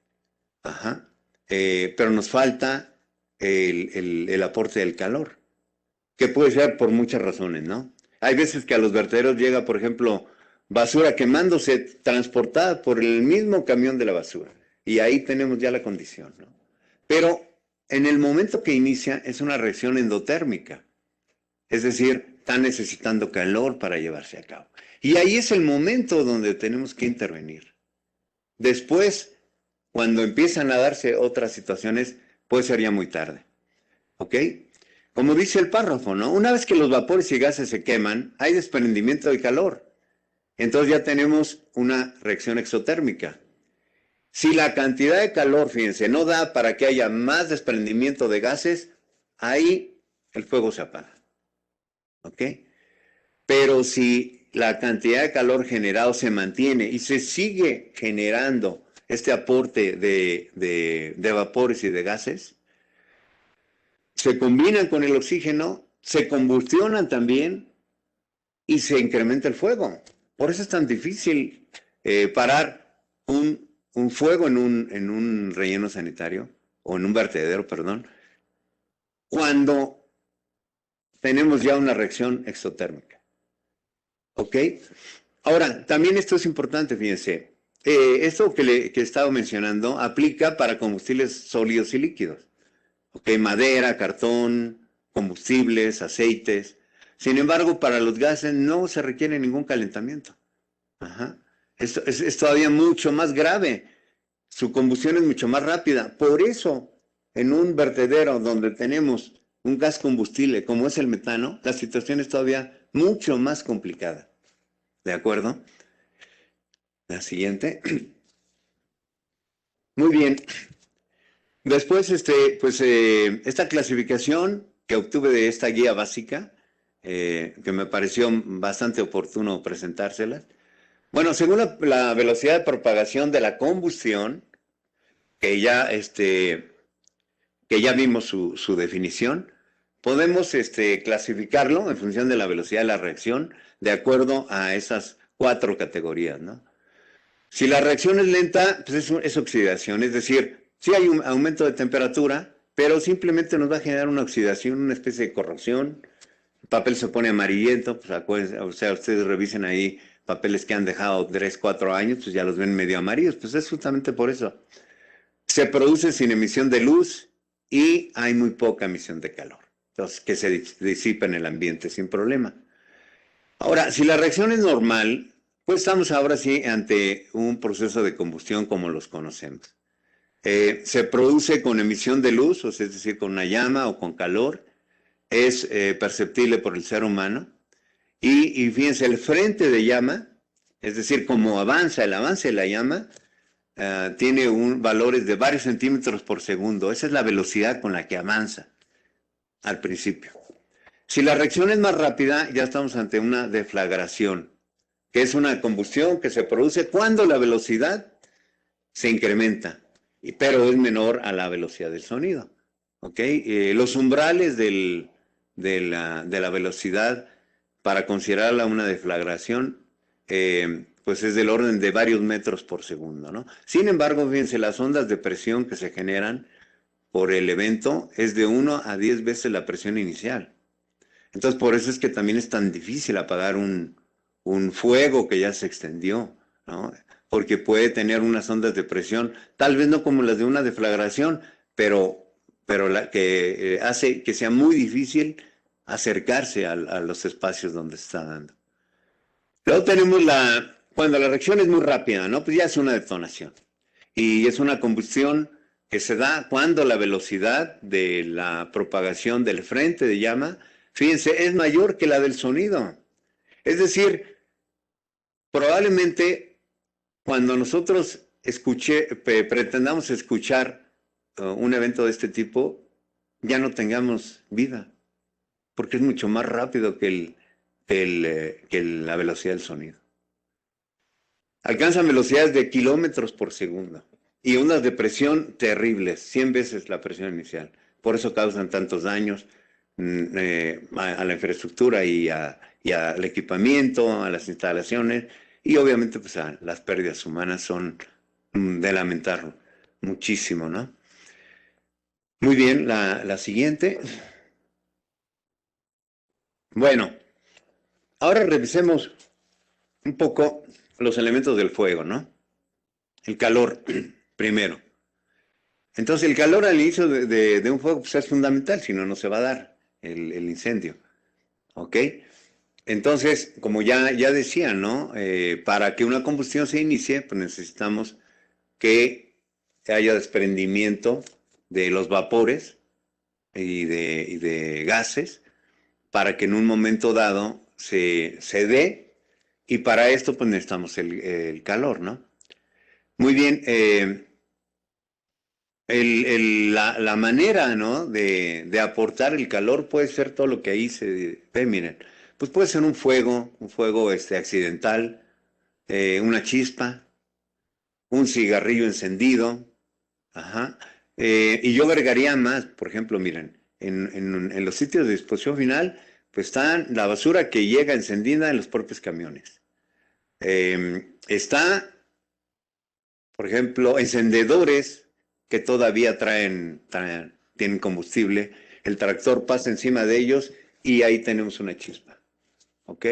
[SPEAKER 1] Pero nos falta el aporte del calor, que puede ser por muchas razones, ¿no? Hay veces que a los vertederos llega, por ejemplo, basura quemándose, transportada por el mismo camión de la basura. Y ahí tenemos ya la condición, ¿no? Pero en el momento que inicia es una reacción endotérmica. Es decir, está necesitando calor para llevarse a cabo. Y ahí es el momento donde tenemos que intervenir. Después, cuando empiezan a darse otras situaciones, puede ser ya muy tarde. ¿Ok? Como dice el párrafo, ¿no? Una vez que los vapores y gases se queman, hay desprendimiento de calor. Entonces ya tenemos una reacción exotérmica. Si la cantidad de calor, fíjense, no da para que haya más desprendimiento de gases, ahí el fuego se apaga. ¿Ok? Pero si la cantidad de calor generado se mantiene y se sigue generando este aporte de vapores y de gases, se combinan con el oxígeno, se combustionan también y se incrementa el fuego. Por eso es tan difícil parar un fuego en un relleno sanitario, o en un vertedero, perdón, cuando tenemos ya una reacción exotérmica. ¿Ok? Ahora, también esto es importante, fíjense. Esto que he estado mencionando aplica para combustibles sólidos y líquidos. ¿Ok? Madera, cartón, combustibles, aceites. Sin embargo, para los gases no se requiere ningún calentamiento. Esto es todavía mucho más grave. Su combustión es mucho más rápida. Por eso, en un vertedero donde tenemos un gas combustible como es el metano, la situación es todavía mucho más complicada. ¿De acuerdo? La siguiente. Muy bien. Después, esta clasificación que obtuve de esta guía básica, que me pareció bastante oportuno presentárselas. Bueno, según la velocidad de propagación de la combustión, que ya vimos su definición, podemos clasificarlo en función de la velocidad de la reacción de acuerdo a esas 4 categorías, ¿no? Si la reacción es lenta, pues es oxidación, es decir, sí hay un aumento de temperatura, pero simplemente nos va a generar una oxidación, una especie de corrosión. El papel se pone amarillento, pues acuérdense, o sea, ustedes revisen ahí papeles que han dejado 3, 4 años, pues ya los ven medio amarillos, pues es justamente por eso. Se produce sin emisión de luz y hay muy poca emisión de calor, entonces que se disipa en el ambiente sin problema. Ahora, si la reacción es normal, pues estamos ahora sí ante un proceso de combustión como los conocemos. Se produce con emisión de luz, o sea, es decir, con una llama o con calor, es perceptible por el ser humano. Y fíjense, el frente de llama, es decir, como avanza el avance de la llama, tiene valores de varios centímetros por segundo. Esa es la velocidad con la que avanza al principio. Si la reacción es más rápida, ya estamos ante una deflagración, que es una combustión que se produce cuando la velocidad se incrementa, pero es menor a la velocidad del sonido. ¿Okay? Los umbrales de la velocidad para considerarla una deflagración, pues es del orden de varios metros por segundo, ¿no? Sin embargo, fíjense, las ondas de presión que se generan por el evento es de 1 a 10 veces la presión inicial. Entonces, por eso es que también es tan difícil apagar un fuego que ya se extendió, ¿no? Porque puede tener unas ondas de presión, tal vez no como las de una deflagración, pero la que hace que sea muy difícil acercarse a los espacios donde se está dando. Luego tenemos cuando la reacción es muy rápida, ¿no? Pues ya es una detonación. Y es una combustión que se da cuando la velocidad de la propagación del frente de llama, fíjense, es mayor que la del sonido. Es decir, probablemente cuando nosotros pretendamos escuchar un evento de este tipo, ya no tengamos vida, porque es mucho más rápido que la velocidad del sonido. Alcanzan velocidades de kilómetros por segundo y ondas de presión terribles, 100 veces la presión inicial. Por eso causan tantos daños a la infraestructura y al equipamiento, a las instalaciones, y obviamente pues las pérdidas humanas son de lamentar muchísimo, ¿no? Muy bien, la siguiente. Bueno, ahora revisemos un poco los elementos del fuego, ¿no? El calor, primero. Entonces, el calor al inicio de un fuego pues, es fundamental, si no, no se va a dar el incendio. ¿Ok? Entonces, como ya decía, ¿no? Para que una combustión se inicie, pues necesitamos que haya desprendimiento de los vapores y de gases para que en un momento dado se dé, y para esto pues necesitamos el calor, ¿no? Muy bien, la manera, ¿no? de aportar el calor puede ser todo lo que ahí se ve, miren. Pues puede ser un fuego accidental, una chispa, un cigarrillo encendido, ajá. Y yo agregaría más, por ejemplo, miren, en los sitios de disposición final, pues está la basura que llega encendida en los propios camiones. Está, por ejemplo, encendedores que todavía tienen combustible, el tractor pasa encima de ellos y ahí tenemos una chispa, ¿ok?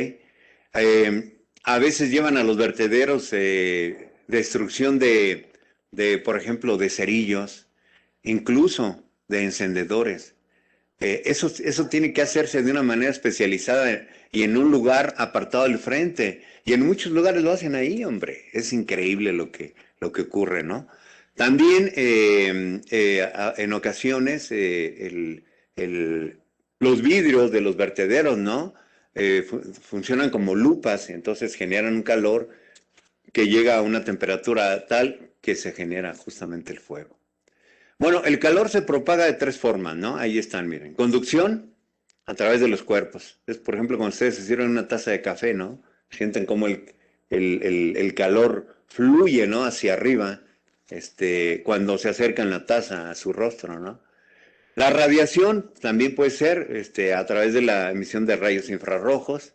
[SPEAKER 1] A veces llevan a los vertederos destrucción por ejemplo, de cerillos, incluso de encendedores. Eso tiene que hacerse de una manera especializada y en un lugar apartado del frente. Y en muchos lugares lo hacen ahí, hombre. Es increíble lo que ocurre, ¿no? También en ocasiones los vidrios de los vertederos, ¿no? Funcionan como lupas, entonces generan un calor que llega a una temperatura tal que se genera justamente el fuego. Bueno, el calor se propaga de 3 formas, ¿no? Ahí están, miren. Conducción a través de los cuerpos. Es, por ejemplo, cuando ustedes se sirven una taza de café, ¿no? Sienten como el calor fluye, ¿no? Hacia arriba, cuando se acercan la taza a su rostro, ¿no? La radiación también puede ser a través de la emisión de rayos infrarrojos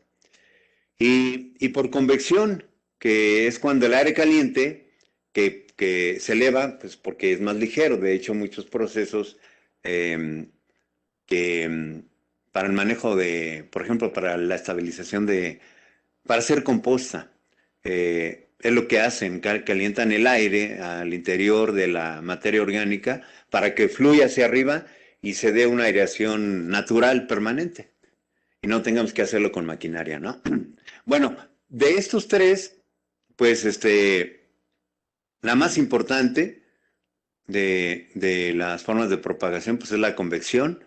[SPEAKER 1] y por convección, que es cuando el aire caliente que se eleva, pues porque es más ligero. De hecho, muchos procesos eh, que para el manejo de, por ejemplo, para la estabilización para hacer composta, es lo que hacen, calientan el aire al interior de la materia orgánica para que fluya hacia arriba y se dé una aireación natural permanente y no tengamos que hacerlo con maquinaria, ¿no? Bueno, de estos tres, pues la más importante de las formas de propagación, pues es la convección,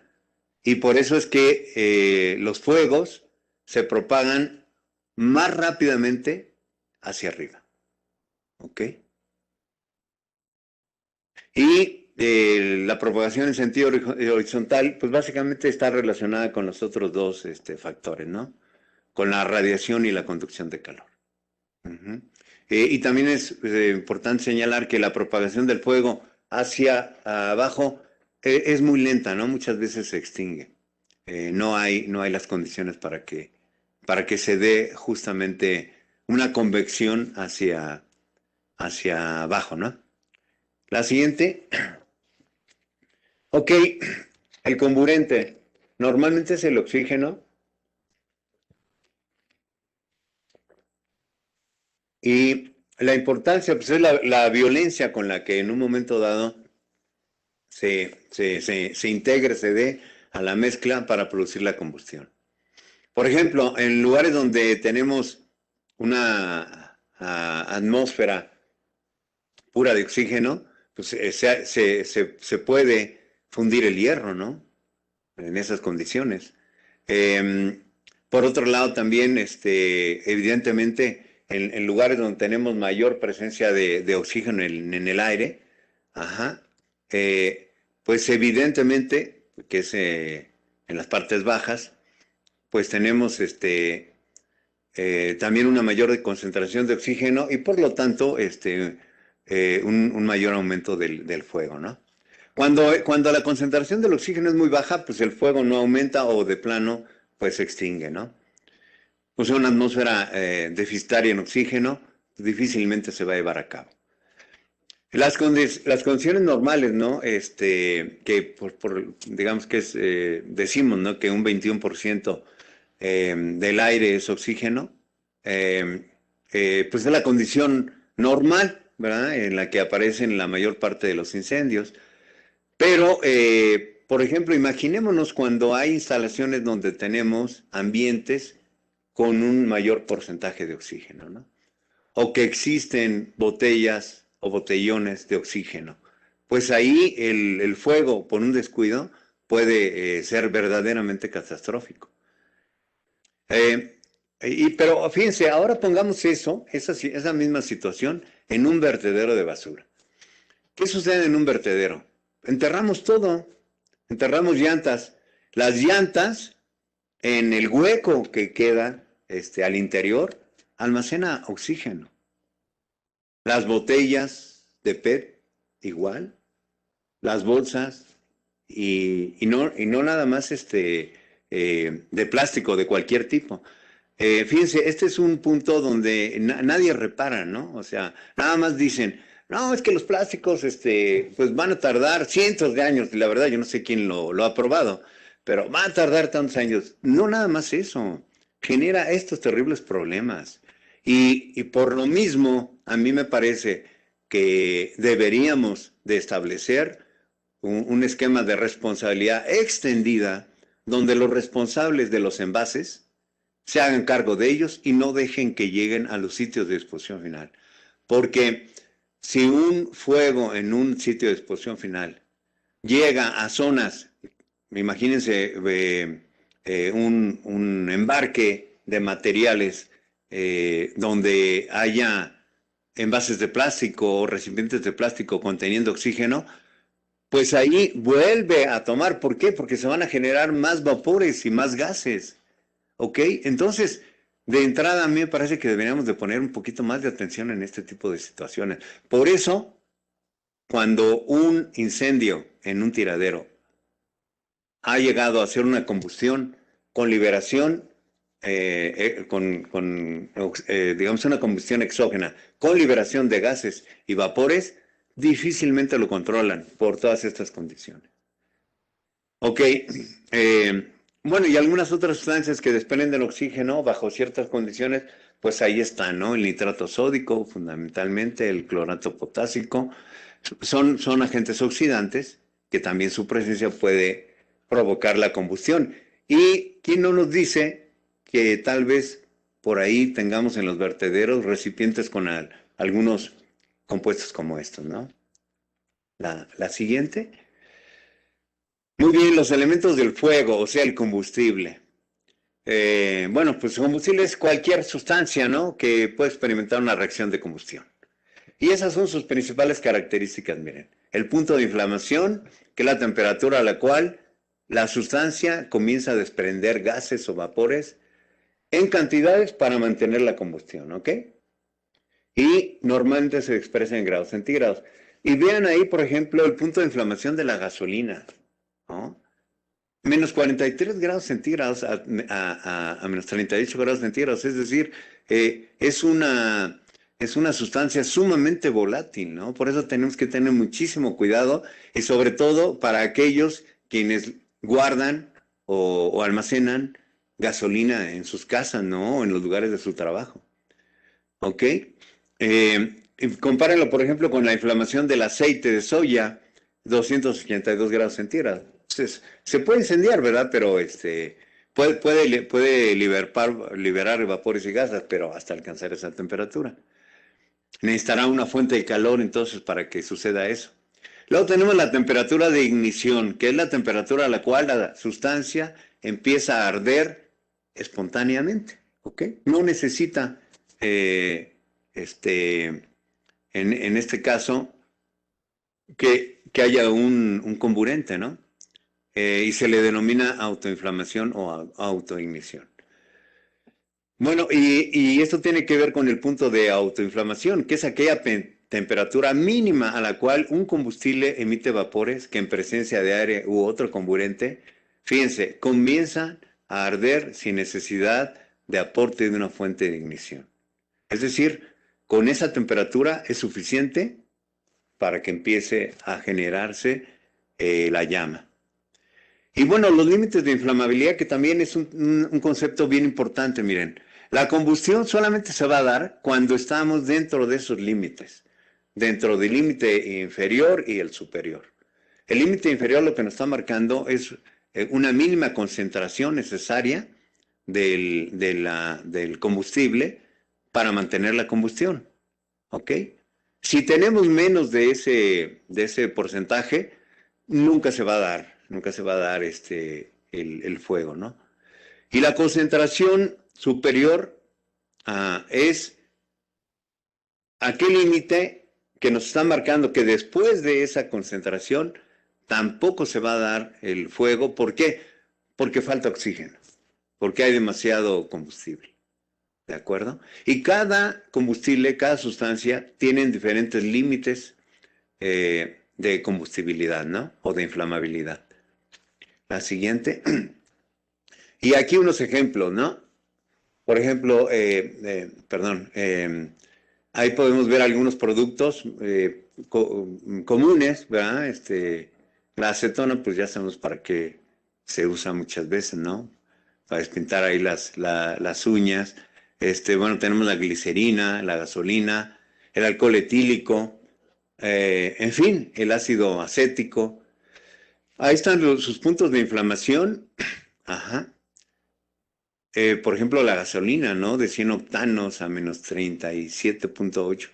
[SPEAKER 1] y por eso es que los fuegos se propagan más rápidamente hacia arriba, ¿ok? Y la propagación en sentido horizontal, pues básicamente está relacionada con los otros dos factores, ¿no? Con la radiación y la conducción de calor. Uh-huh. Y también es importante señalar que la propagación del fuego hacia abajo es muy lenta, ¿no? Muchas veces se extingue. No hay las condiciones para que se dé justamente una convección hacia abajo, ¿no? La siguiente. Ok, el comburente. Normalmente es el oxígeno y la importancia pues, es la violencia con la que en un momento dado se integre, se dé a la mezcla para producir la combustión. Por ejemplo, en lugares donde tenemos una atmósfera pura de oxígeno, pues se puede fundir el hierro, ¿no? En esas condiciones. Eh, por otro lado, también, evidentemente, en lugares donde tenemos mayor presencia de oxígeno en el aire, ajá, pues evidentemente, que es en las partes bajas, pues tenemos también una mayor concentración de oxígeno y por lo tanto un mayor aumento del fuego, ¿no? Cuando la concentración del oxígeno es muy baja, pues el fuego no aumenta o de plano pues se extingue, ¿no? O sea, una atmósfera deficitaria en oxígeno difícilmente se va a llevar a cabo. Las condiciones normales, ¿no? Que digamos que decimos, ¿no? Que un 21% del aire es oxígeno, pues es la condición normal, ¿verdad? En la que aparecen la mayor parte de los incendios. Pero, por ejemplo, imaginémonos cuando hay instalaciones donde tenemos ambientes con un mayor porcentaje de oxígeno, ¿no? O que existen botellas o botellones de oxígeno. Pues ahí el fuego, por un descuido, puede ser verdaderamente catastrófico. Pero fíjense, ahora pongamos esa misma situación, en un vertedero de basura. ¿Qué sucede en un vertedero? Enterramos todo, enterramos llantas. Las llantas, en el hueco que queda al interior, almacena oxígeno. Las botellas de PET, igual. Las bolsas, y no nada más de plástico, de cualquier tipo. Fíjense, este es un punto donde nadie repara, ¿no? O sea, nada más dicen, no, es que los plásticos, pues van a tardar cientos de años, y la verdad yo no sé quién lo ha probado, pero van a tardar tantos años. No nada más eso, genera estos terribles problemas. Y por lo mismo, a mí me parece que deberíamos de establecer un esquema de responsabilidad extendida donde los responsables de los envases se hagan cargo de ellos y no dejen que lleguen a los sitios de exposición final. Porque si un fuego en un sitio de exposición final llega a zonas, imagínense un embarque de materiales donde haya envases de plástico o recipientes de plástico conteniendo oxígeno, pues ahí vuelve a tomar. ¿Por qué? Porque se van a generar más vapores y más gases. ¿Ok? Entonces, de entrada a mí me parece que deberíamos de poner un poquito más de atención en este tipo de situaciones. Por eso, cuando un incendio en un tiradero ha llegado a hacer una combustión con liberación, digamos, una combustión exógena, con liberación de gases y vapores, difícilmente lo controlan por todas estas condiciones. Ok, bueno, y algunas otras sustancias que desprenden oxígeno bajo ciertas condiciones, pues ahí están, ¿no? El nitrato sódico, fundamentalmente, el clorato potásico, son agentes oxidantes que también su presencia puede provocar la combustión. ¿Y quién no nos dice que tal vez por ahí tengamos en los vertederos recipientes con algunos compuestos como estos, ¿no? La siguiente. Muy bien, los elementos del fuego, o sea, el combustible. Bueno, pues el combustible es cualquier sustancia, ¿no? Que puede experimentar una reacción de combustión. Y esas son sus principales características, miren. El punto de inflamación, que es la temperatura a la cual la sustancia comienza a desprender gases o vapores en cantidades para mantener la combustión, ¿ok? Y normalmente se expresa en grados centígrados. Y vean ahí, por ejemplo, el punto de inflamación de la gasolina, ¿no? Menos 43 grados centígrados a menos 38 grados centígrados, es decir, es una sustancia sumamente volátil, ¿no? Por eso tenemos que tener muchísimo cuidado y sobre todo para aquellos quienes guardan o almacenan gasolina en sus casas, ¿no? O en los lugares de su trabajo, ¿ok? Compárenlo, por ejemplo, con la inflamación del aceite de soya, 282 grados centígrados. Entonces, se puede incendiar, ¿verdad? Pero puede liberar vapores y gases, pero hasta alcanzar esa temperatura. Necesitará una fuente de calor entonces para que suceda eso. Luego tenemos la temperatura de ignición, que es la temperatura a la cual la sustancia empieza a arder espontáneamente, ¿ok? No necesita, en este caso, que haya un comburente, ¿no? Y se le denomina autoinflamación o autoignición. Bueno, y esto tiene que ver con el punto de autoinflamación, que es aquella temperatura mínima a la cual un combustible emite vapores que en presencia de aire u otro comburente, fíjense, comienzan a arder sin necesidad de aporte de una fuente de ignición. Es decir, con esa temperatura es suficiente para que empiece a generarse la llama. Y bueno, los límites de inflamabilidad, que también es un concepto bien importante, miren. La combustión solamente se va a dar cuando estamos dentro de esos límites, dentro del límite inferior y el superior. El límite inferior lo que nos está marcando es una mínima concentración necesaria del combustible para mantener la combustión, ¿ok? Si tenemos menos de ese porcentaje, nunca se va a dar el fuego, ¿no? Y la concentración superior es aquel límite que nos está marcando que después de esa concentración tampoco se va a dar el fuego. ¿Por qué? Porque falta oxígeno, porque hay demasiado combustible. ¿De acuerdo? Y cada combustible, cada sustancia, tienen diferentes límites de combustibilidad, ¿no? O de inflamabilidad. La siguiente. Y aquí unos ejemplos, ¿no? Por ejemplo, ahí podemos ver algunos productos comunes, ¿verdad? La acetona, pues ya sabemos para qué se usa muchas veces, ¿no? Para despintar ahí las uñas. Bueno, tenemos la glicerina, la gasolina, el alcohol etílico, en fin, el ácido acético. Ahí están sus puntos de inflamación. Ajá. Por ejemplo, la gasolina, ¿no? De 100 octanos a menos 37.8.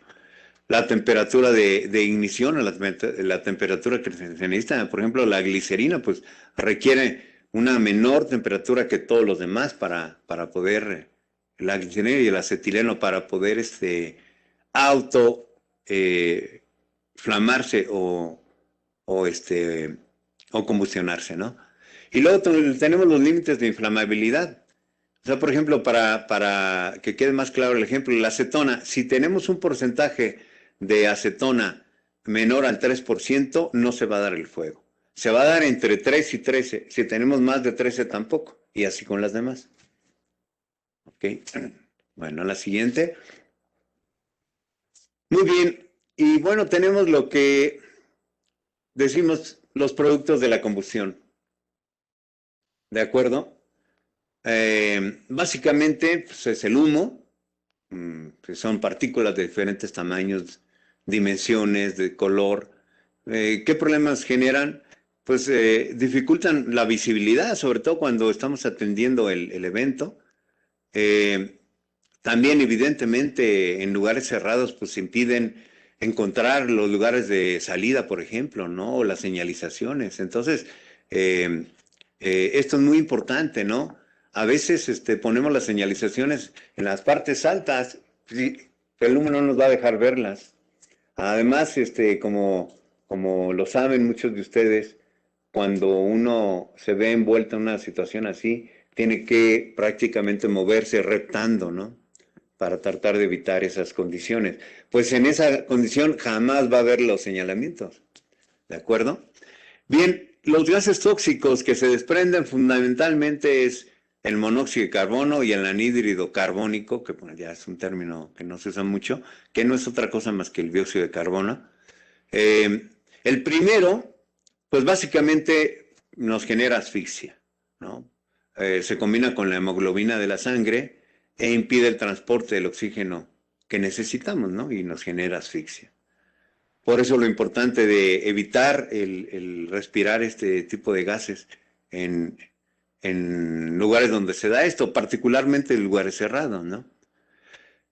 [SPEAKER 1] La temperatura de ignición, la temperatura que se necesita. Por ejemplo, la glicerina, pues requiere una menor temperatura que todos los demás para poder, la glicerina y el acetileno, para poder flamarse o combustionarse, ¿no? Y luego tenemos los límites de inflamabilidad. O sea, por ejemplo, para que quede más claro el ejemplo, la acetona, si tenemos un porcentaje de acetona menor al 3%, no se va a dar el fuego. se va a dar entre 3 y 13. Si tenemos más de 13 tampoco. Y así con las demás. Ok. Bueno, la siguiente. Muy bien. Y bueno, tenemos lo que decimos los productos de la combustión. ¿De acuerdo? Básicamente pues es el humo, que son partículas de diferentes tamaños, dimensiones, de color. ¿Qué problemas generan? Pues dificultan la visibilidad, sobre todo cuando estamos atendiendo el evento. También, evidentemente, en lugares cerrados, pues impiden encontrar los lugares de salida, por ejemplo, ¿no? O las señalizaciones. Entonces, esto es muy importante, ¿no? A veces ponemos las señalizaciones en las partes altas, y el humo no nos va a dejar verlas. Además, como lo saben muchos de ustedes, cuando uno se ve envuelto en una situación así, tiene que prácticamente moverse reptando, ¿no? Para tratar de evitar esas condiciones. Pues en esa condición jamás va a haber los señalamientos, ¿de acuerdo? Bien, los gases tóxicos que se desprenden fundamentalmente es el monóxido de carbono y el anhídrido carbónico, que bueno, ya es un término que no se usa mucho, que no es otra cosa más que el dióxido de carbono. El primero, pues básicamente nos genera asfixia, ¿no? Se combina con la hemoglobina de la sangre e impide el transporte del oxígeno que necesitamos, ¿no? Y nos genera asfixia. Por eso lo importante de evitar el respirar este tipo de gases en lugares donde se da esto, particularmente en lugares cerrados, ¿no?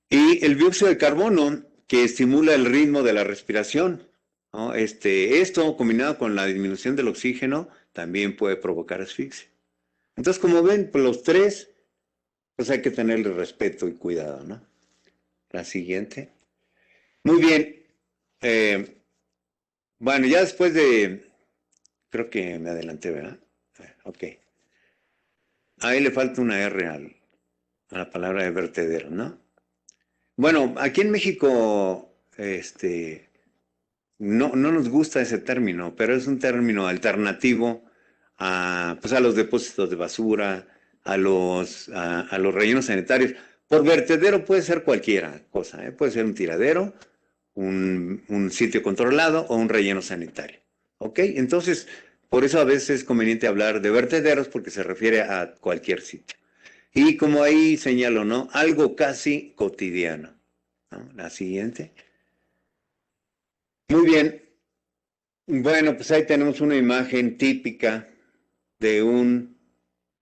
[SPEAKER 1] Y el dióxido de carbono, que estimula el ritmo de la respiración, ¿no? Esto, combinado con la disminución del oxígeno, también puede provocar asfixia. Entonces, como ven, pues los tres, pues hay que tenerle respeto y cuidado, ¿no? La siguiente. Muy bien. Bueno, ya después de, creo que me adelanté, ¿verdad? Ok. Ahí le falta una R a la palabra de vertedero, ¿no? Bueno, aquí en México, no nos gusta ese término, pero es un término alternativo pues a los depósitos de basura, a los rellenos sanitarios. Por vertedero puede ser cualquiera cosa, ¿eh? Puede ser un tiradero, un sitio controlado o un relleno sanitario. ¿Ok? Entonces, por eso a veces es conveniente hablar de vertederos porque se refiere a cualquier sitio. Y como ahí señalo, ¿no? Algo casi cotidiano, ¿no? La siguiente. Muy bien. Bueno, pues ahí tenemos una imagen típica de un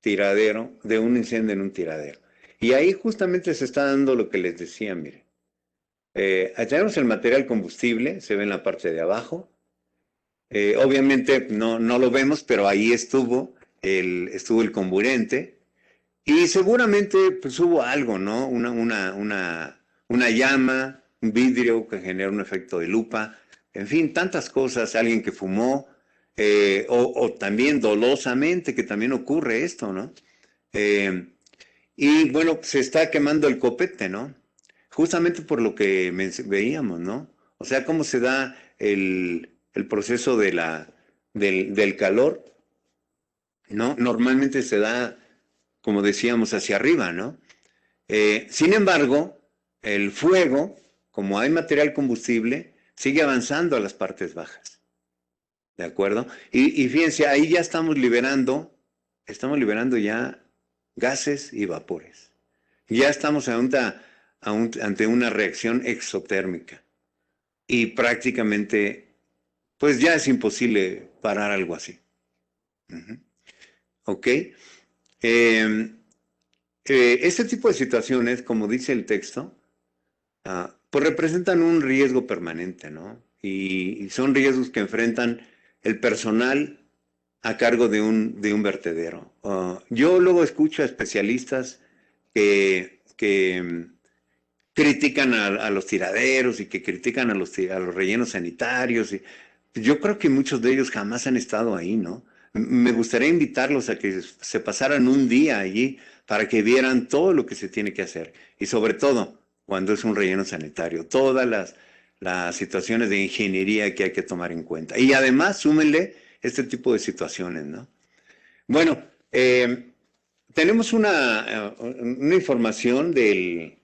[SPEAKER 1] tiradero, de un incendio en un tiradero. Y ahí justamente se está dando lo que les decía, mire. Ahí tenemos el material combustible, se ve en la parte de abajo. Obviamente no lo vemos, pero ahí estuvo el comburente. Y seguramente pues hubo algo, ¿no? Una llama, un vidrio que genera un efecto de lupa, en fin, tantas cosas, alguien que fumó, o también dolosamente, que también ocurre esto, ¿no? Y bueno, se está quemando el copete, ¿no? Justamente por lo que veíamos, ¿no? O sea, cómo se da el proceso del calor, ¿no? Normalmente se da, como decíamos, hacia arriba, ¿no? Sin embargo, el fuego, como hay material combustible, sigue avanzando a las partes bajas. ¿De acuerdo? Y fíjense, ahí ya estamos liberando ya gases y vapores. Ya estamos ante una reacción exotérmica. Y prácticamente, pues ya es imposible parar algo así. ¿Ok? Este tipo de situaciones, como dice el texto, pues representan un riesgo permanente, ¿no? Y son riesgos que enfrentan el personal a cargo de un vertedero. Yo luego escucho a especialistas que critican a los tiraderos y que critican a los rellenos sanitarios. Y yo creo que muchos de ellos jamás han estado ahí, ¿no? Me gustaría invitarlos a que se pasaran un día allí para que vieran todo lo que se tiene que hacer. Y sobre todo, cuando es un relleno sanitario, todas las situaciones de ingeniería que hay que tomar en cuenta. Y además, súmenle este tipo de situaciones, ¿no? Bueno, tenemos una información del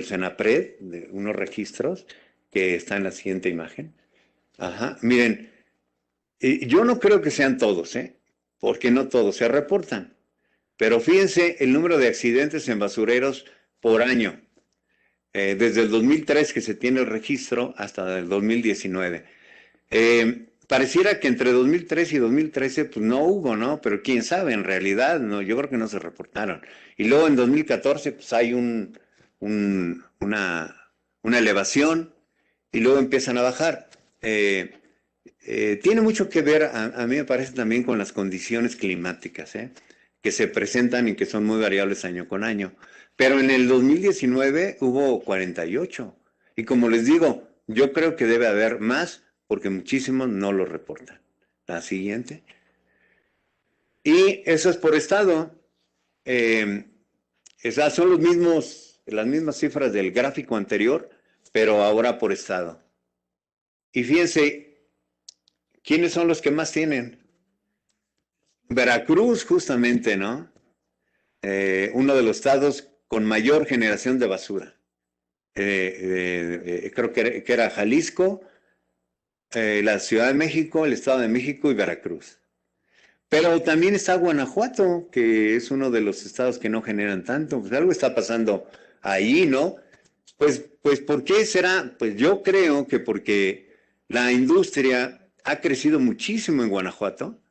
[SPEAKER 1] Senapred, de unos registros que está en la siguiente imagen. Ajá, miren, yo no creo que sean todos, porque no todos se reportan. Pero fíjense el número de accidentes en basureros por año, desde el 2003 que se tiene el registro hasta el 2019. Pareciera que entre 2003 y 2013 pues no hubo, ¿no? Pero quién sabe, en realidad, no, yo creo que no se reportaron. Y luego en 2014 pues hay una elevación y luego empiezan a bajar. Tiene mucho que ver, a mí me parece también con las condiciones climáticas, que se presentan y que son muy variables año con año. Pero en el 2019 hubo 48. Y como les digo, yo creo que debe haber más porque muchísimos no lo reportan. La siguiente. Y eso es por estado. Son las mismas cifras del gráfico anterior, pero ahora por estado. Y fíjense, ¿quiénes son los que más tienen? Veracruz, justamente, ¿no? Uno de los estados con mayor generación de basura. Creo que era Jalisco, la Ciudad de México, el Estado de México y Veracruz. Pero también está Guanajuato, que es uno de los estados que no generan tanto. Pues algo está pasando ahí, ¿no? Pues, ¿por qué será? Pues yo creo que porque la industria ha crecido muchísimo en Guanajuato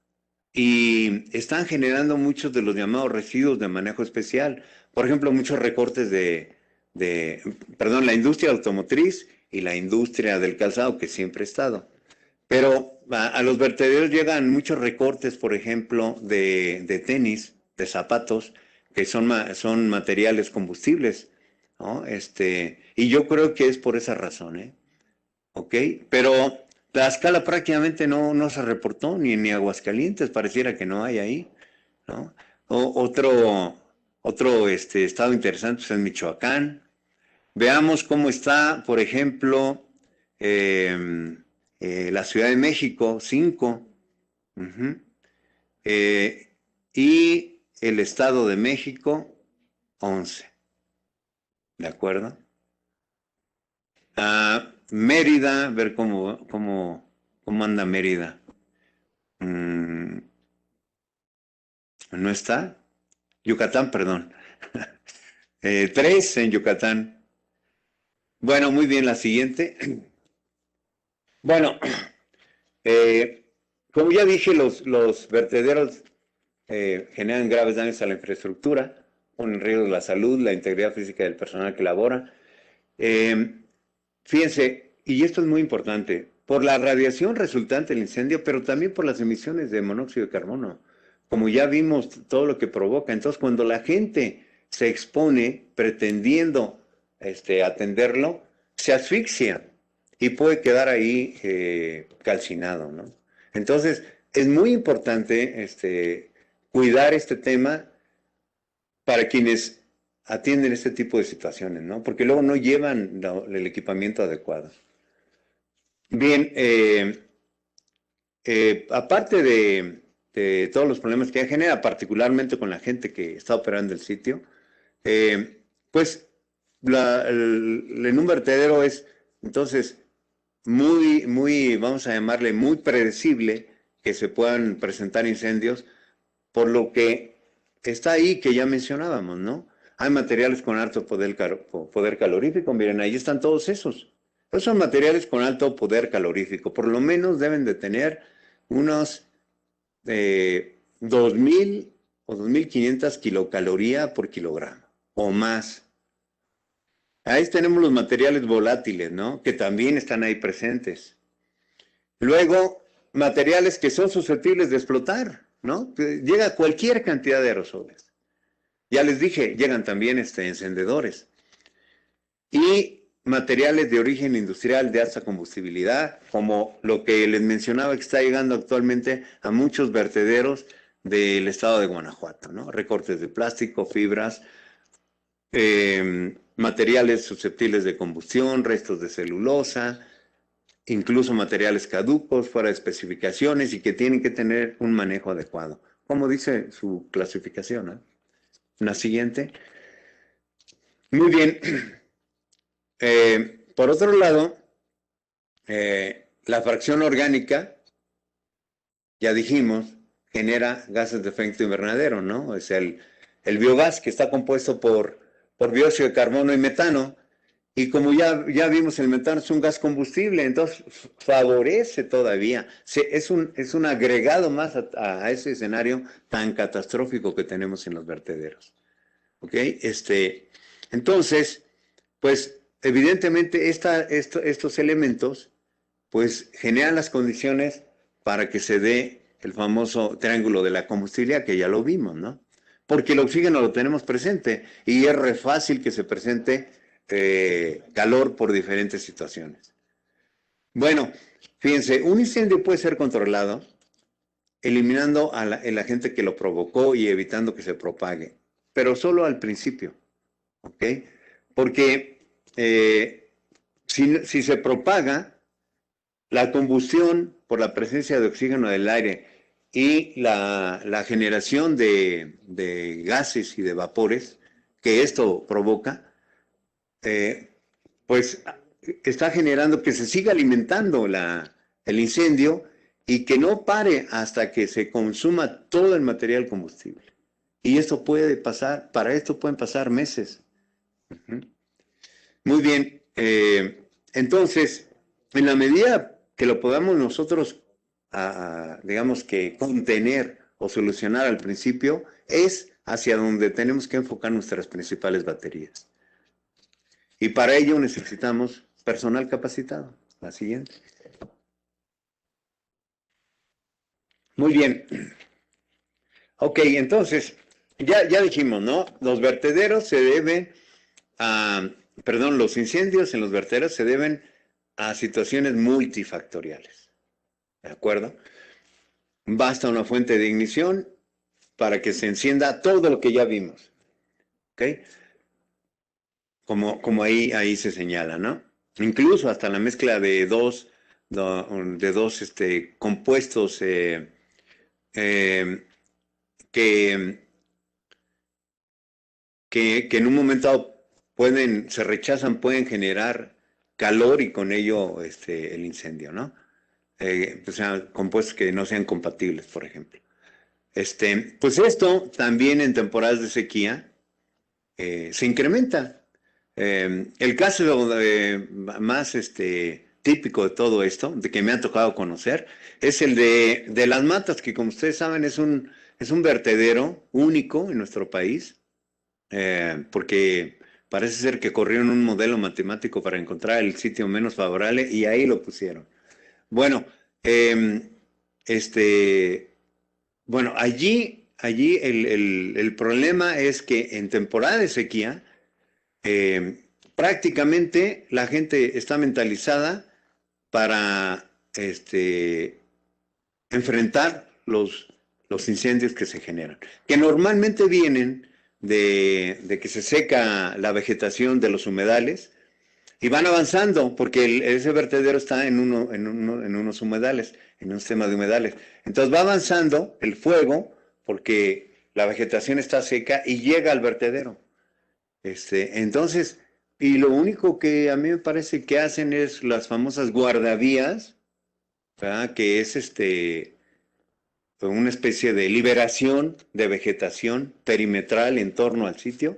[SPEAKER 1] y están generando muchos de los llamados residuos de manejo especial. Por ejemplo, muchos recortes perdón, la industria automotriz y la industria del calzado, que siempre ha estado. Pero a los vertederos llegan muchos recortes, por ejemplo, de tenis, de zapatos, que son materiales combustibles, ¿no? Y yo creo que es por esa razón, ¿eh? ¿Ok? Pero Tlaxcala prácticamente no se reportó, ni Aguascalientes, pareciera que no hay ahí, ¿no? Otro estado interesante pues, es Michoacán. Veamos cómo está, por ejemplo, la Ciudad de México, 5, y el Estado de México, 11. ¿De acuerdo? Mérida, ver cómo anda Mérida. ¿No está? Yucatán, perdón. 3 en Yucatán. Bueno, muy bien, la siguiente. Bueno, como ya dije, los vertederos generan graves daños a la infraestructura, ponen en riesgo la salud, la integridad física del personal que labora. Fíjense, y esto es muy importante, por la radiación resultante del incendio, pero también por las emisiones de monóxido de carbono, como ya vimos todo lo que provoca. Entonces, cuando la gente se expone pretendiendo atenderlo, se asfixia y puede quedar ahí calcinado, ¿no? Entonces, es muy importante cuidar este tema para quienes atienden este tipo de situaciones, ¿no? Porque luego no llevan el equipamiento adecuado. Bien, aparte de todos los problemas que genera, particularmente con la gente que está operando el sitio, pues en un vertedero es entonces muy, vamos a llamarle, muy predecible que se puedan presentar incendios, por lo que está ahí que ya mencionábamos, ¿no? Hay materiales con alto poder calorífico, miren, ahí están todos esos. Esos son materiales con alto poder calorífico, por lo menos deben de tener unos 2.000 o 2.500 kilocalorías por kilogramo o más. Ahí tenemos los materiales volátiles, ¿no? Que también están ahí presentes. Luego, materiales que son susceptibles de explotar, ¿no? Llega cualquier cantidad de aerosoles. Ya les dije, llegan también encendedores. Y materiales de origen industrial de alta combustibilidad, como lo que les mencionaba que está llegando actualmente a muchos vertederos del estado de Guanajuato, ¿no? Recortes de plástico, fibras, materiales susceptibles de combustión, restos de celulosa, incluso materiales caducos, fuera de especificaciones y que tienen que tener un manejo adecuado, como dice su clasificación, ¿eh? La siguiente. Muy bien. Por otro lado, la fracción orgánica, ya dijimos, genera gases de efecto invernadero, ¿no? Es el biogás que está compuesto por dióxido de carbono y metano. Y como ya vimos, el metano es un gas combustible, entonces favorece todavía. Es un agregado más a ese escenario tan catastrófico que tenemos en los vertederos. ¿Ok? Entonces, pues evidentemente estos elementos pues generan las condiciones para que se dé el famoso triángulo de la combustibilidad, que ya lo vimos, ¿no? Porque el oxígeno lo tenemos presente y es re fácil que se presente calor por diferentes situaciones. Bueno, fíjense, un incendio puede ser controlado eliminando el agente que lo provocó y evitando que se propague, pero solo al principio, ¿ok? Porque si se propaga, la combustión por la presencia de oxígeno del aire y la generación de gases y de vapores que esto provoca, pues está generando que se siga alimentando el incendio y que no pare hasta que se consuma todo el material combustible. Y esto puede pasar, para esto pueden pasar meses. Muy bien, entonces, en la medida que lo podamos nosotros, digamos que contener o solucionar al principio, es hacia donde tenemos que enfocar nuestras principales baterías. Y para ello necesitamos personal capacitado. La siguiente. Muy bien. Ok, entonces, ya dijimos, ¿no? Los vertederos se deben perdón, los incendios en los vertederos se deben a situaciones multifactoriales. ¿De acuerdo? Basta una fuente de ignición para que se encienda todo lo que ya vimos. ¿Ok? Como ahí se señala, ¿no? Incluso hasta la mezcla de dos compuestos que en un momento dado se rechazan, pueden generar calor y con ello el incendio, ¿no? O sea, compuestos que no sean compatibles, por ejemplo. Pues esto también en temporadas de sequía se incrementa. El caso más típico de todo esto, de que me ha tocado conocer, es el de Las Matas, que como ustedes saben es un vertedero único en nuestro país, porque parece ser que corrieron un modelo matemático para encontrar el sitio menos favorable y ahí lo pusieron. Bueno, bueno, allí el problema es que en temporada de sequía, prácticamente la gente está mentalizada para enfrentar los incendios que se generan, que normalmente vienen de que se seca la vegetación de los humedales y van avanzando, porque ese vertedero está en unos humedales, en un sistema de humedales. Entonces va avanzando el fuego porque la vegetación está seca y llega al vertedero. Entonces, y lo único que a mí me parece que hacen es las famosas guardavías, ¿verdad? Que es una especie de liberación de vegetación perimetral en torno al sitio.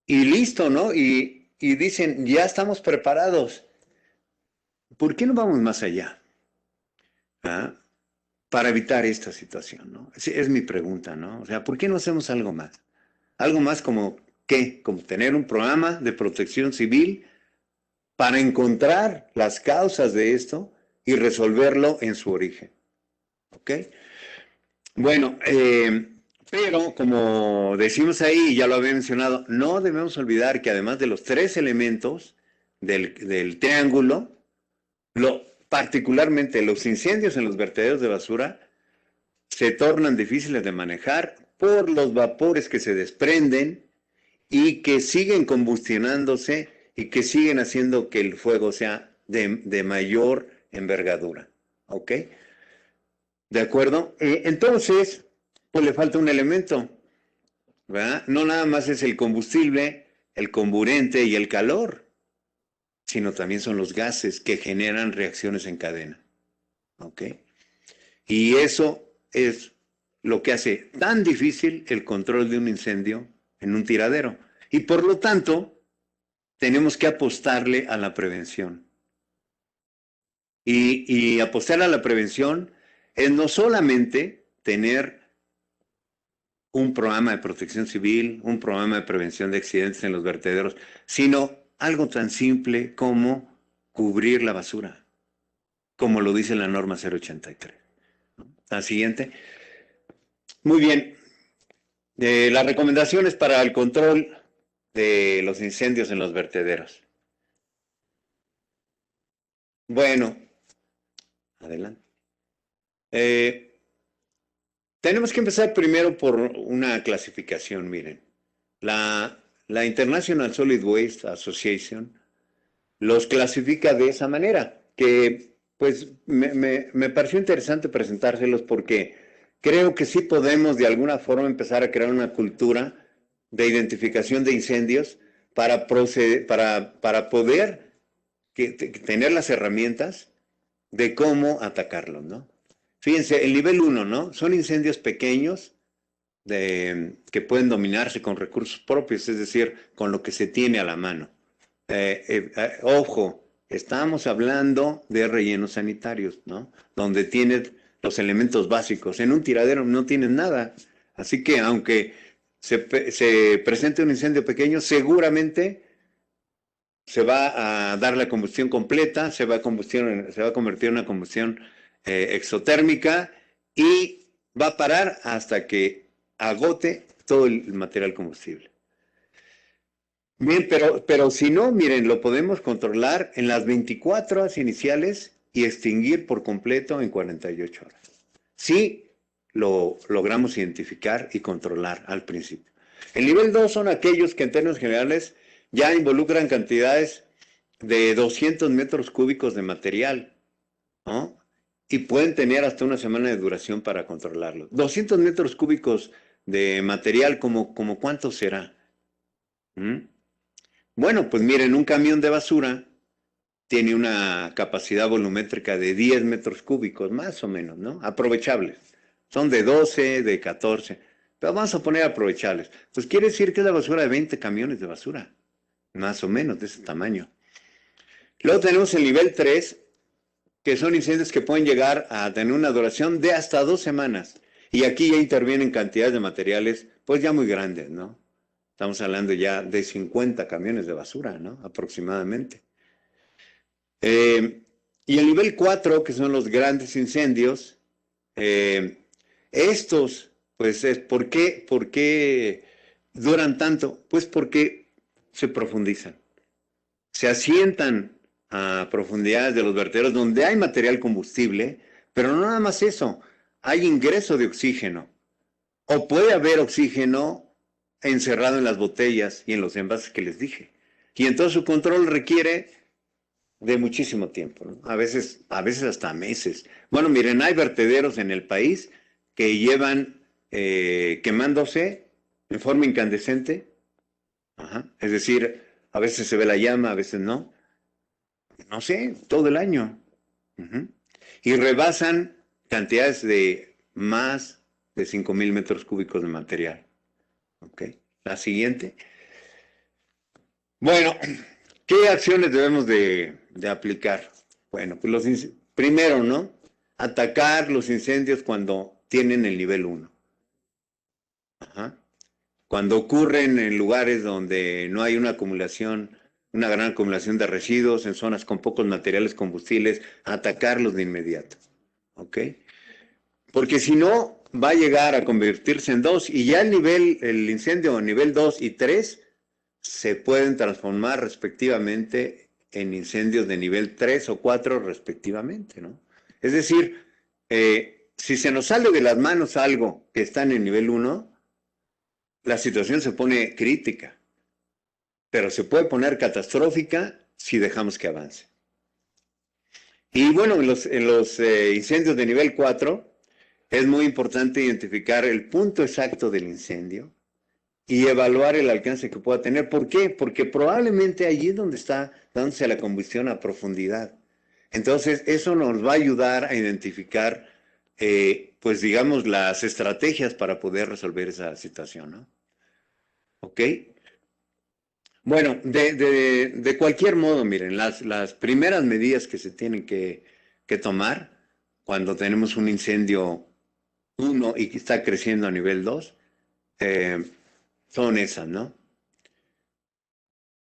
[SPEAKER 1] Y listo, ¿no? Y dicen, ya estamos preparados. ¿Por qué no vamos más allá? ¿Ah? Para evitar esta situación, ¿no? Es mi pregunta, ¿no? O sea, ¿por qué no hacemos algo más? Algo más como, ¿qué? Como tener un programa de protección civil para encontrar las causas de esto y resolverlo en su origen. ¿Ok? Bueno, pero como decimos ahí, ya lo había mencionado, no debemos olvidar que además de los tres elementos del triángulo, particularmente los incendios en los vertederos de basura se tornan difíciles de manejar por los vapores que se desprenden y que siguen combustionándose y que siguen haciendo que el fuego sea de mayor envergadura. ¿Ok? ¿De acuerdo? Entonces, pues le falta un elemento, ¿verdad? No nada más es el combustible, el comburente y el calor, sino también son los gases que generan reacciones en cadena. ¿Ok? Y eso es lo que hace tan difícil el control de un incendio en un tiradero. Y por lo tanto, tenemos que apostarle a la prevención. Y apostar a la prevención es no solamente tener un programa de protección civil, un programa de prevención de accidentes en los vertederos, sino algo tan simple como cubrir la basura, como lo dice la norma 083. La siguiente. Muy bien. Las recomendaciones para el control de los incendios en los vertederos. Bueno, adelante. Tenemos que empezar primero por una clasificación, miren. La International Solid Waste Association los clasifica de esa manera, que pues me pareció interesante presentárselos porque creo que sí podemos de alguna forma empezar a crear una cultura de identificación de incendios para poder tener las herramientas de cómo atacarlos, ¿no? Fíjense, el nivel 1, ¿no? Son incendios pequeños que pueden dominarse con recursos propios, es decir, con lo que se tiene a la mano. Ojo, estamos hablando de rellenos sanitarios, ¿no? Donde tienes los elementos básicos. En un tiradero no tienes nada. Así que aunque se presente un incendio pequeño, seguramente se va a dar la combustión completa, se va a convertir en una combustión exotérmica y va a parar hasta que agote todo el material combustible. Bien, pero si no, miren, lo podemos controlar en las 24 horas iniciales y extinguir por completo en 48 horas. Sí, lo logramos identificar y controlar al principio. El nivel 2 son aquellos que en términos generales ya involucran cantidades de 200 metros cúbicos de material, ¿no? Y pueden tener hasta una semana de duración para controlarlo. 200 metros cúbicos de material, ¿como cuánto será? ¿Mm? Bueno, pues miren, un camión de basura tiene una capacidad volumétrica de 10 metros cúbicos, más o menos, ¿no? Aprovechables. Son de 12, de 14, pero vamos a poner aprovechables. Pues quiere decir que es la basura de 20 camiones de basura, más o menos de ese tamaño. Luego tenemos el nivel 3, que son incendios que pueden llegar a tener una duración de hasta 2 semanas. Y aquí ya intervienen cantidades de materiales, pues ya muy grandes, ¿no? Estamos hablando ya de 50 camiones de basura, ¿no? Aproximadamente. Y el nivel 4, que son los grandes incendios, estos, pues, ¿por qué duran tanto? Pues porque se profundizan, se asientan a profundidades de los vertederos donde hay material combustible, pero no nada más eso, hay ingreso de oxígeno, o puede haber oxígeno encerrado en las botellas y en los envases que les dije. Y entonces su control requiere de muchísimo tiempo, ¿no? A veces hasta meses. Bueno, miren, hay vertederos en el país que llevan quemándose en forma incandescente. Ajá. Es decir, a veces se ve la llama, a veces no. No sé, todo el año. Uh-huh. Y rebasan cantidades de más de 5,000 metros cúbicos de material. ¿Ok? La siguiente. Bueno, ¿qué acciones debemos de aplicar? Bueno, pues primero, ¿no? Atacar los incendios cuando tienen el nivel 1. Ajá. Cuando ocurren en lugares donde no hay una gran acumulación de residuos, en zonas con pocos materiales combustibles, atacarlos de inmediato. ¿Ok? Porque si no, va a llegar a convertirse en 2 y ya el incendio a nivel 2 y 3 se pueden transformar respectivamente en incendios de nivel 3 o 4 respectivamente, ¿no? Es decir, si se nos sale de las manos algo que está en el nivel 1, la situación se pone crítica, pero se puede poner catastrófica si dejamos que avance. Y bueno, en los incendios de nivel 4 es muy importante identificar el punto exacto del incendio y evaluar el alcance que pueda tener. ¿Por qué? Porque probablemente allí es donde está dándose la combustión a profundidad. Entonces, eso nos va a ayudar a identificar, pues digamos, las estrategias para poder resolver esa situación, ¿no? ¿Ok? Bueno, de cualquier modo, miren, las primeras medidas que se tienen que tomar cuando tenemos un incendio 1 y que está creciendo a nivel 2, eh, son esas, ¿no?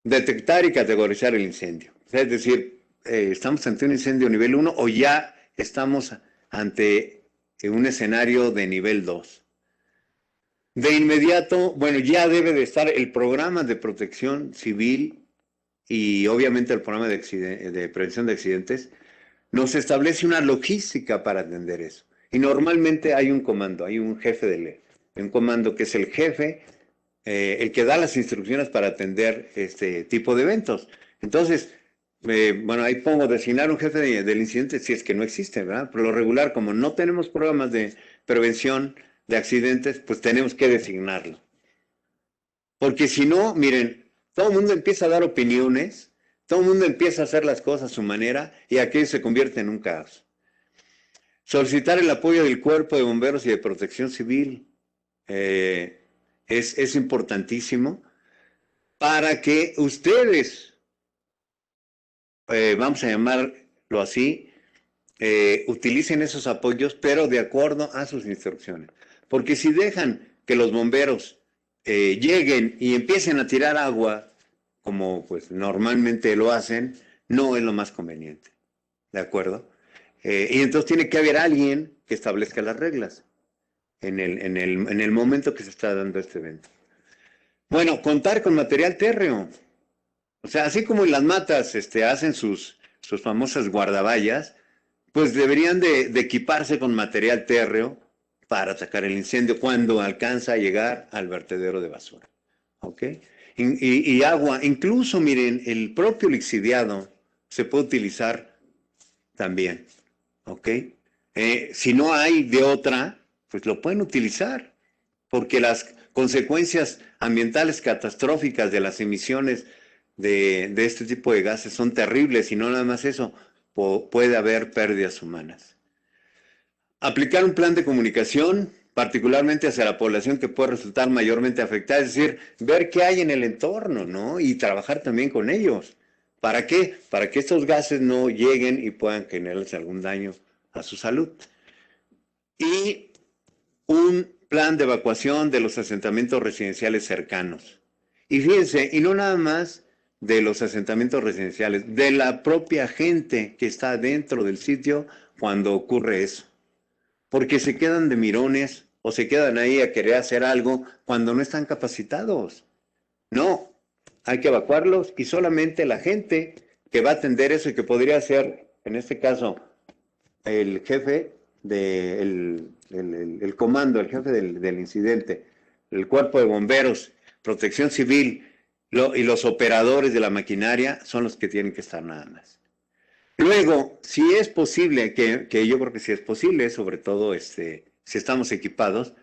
[SPEAKER 1] Detectar y categorizar el incendio. Es decir, estamos ante un incendio nivel 1 o ya estamos ante un escenario de nivel 2. De inmediato, bueno, ya debe de estar el programa de protección civil y obviamente el programa de prevención de accidentes. Nos establece una logística para atender eso. Y normalmente hay un comando, hay un jefe un comando que es el jefe, el que da las instrucciones para atender este tipo de eventos. Entonces, bueno, ahí pongo designar un jefe del incidente si es que no existe, ¿verdad? Por lo regular, como no tenemos programas de prevención de accidentes, pues tenemos que designarlo. Porque si no, miren, todo el mundo empieza a dar opiniones, todo el mundo empieza a hacer las cosas a su manera y aquello se convierte en un caos. Solicitar el apoyo del Cuerpo de Bomberos y de Protección Civil es importantísimo para que ustedes, vamos a llamarlo así, utilicen esos apoyos, pero de acuerdo a sus instrucciones. Porque si dejan que los bomberos lleguen y empiecen a tirar agua, como pues normalmente lo hacen, no es lo más conveniente. ¿De acuerdo? Y entonces tiene que haber alguien que establezca las reglas en el momento que se está dando este evento. Bueno, contar con material térreo. O sea, así como en las matas hacen sus famosas guardaballas, pues deberían de equiparse con material térreo para atacar el incendio cuando alcanza a llegar al vertedero de basura. ¿Ok? Y agua, incluso miren, el propio lixiviado se puede utilizar también. ¿Ok? Si no hay de otra, pues lo pueden utilizar, porque las consecuencias ambientales catastróficas de las emisiones de este tipo de gases son terribles y no nada más eso, puede haber pérdidas humanas. Aplicar un plan de comunicación, particularmente hacia la población que puede resultar mayormente afectada, es decir, ver qué hay en el entorno, ¿no? Y trabajar también con ellos. ¿Para qué? Para que estos gases no lleguen y puedan generarles algún daño a su salud. Y un plan de evacuación de los asentamientos residenciales cercanos. Y fíjense, y no nada más de los asentamientos residenciales, de la propia gente que está dentro del sitio cuando ocurre eso. Porque se quedan de mirones o se quedan ahí a querer hacer algo cuando no están capacitados. No, hay que evacuarlos y solamente la gente que va a atender eso y que podría ser, en este caso, el jefe el comando, el jefe del incidente, el cuerpo de bomberos, protección civil y los operadores de la maquinaria son los que tienen que estar nada más. Luego, si es posible, que yo creo que sí es posible, sobre todo si estamos equipados,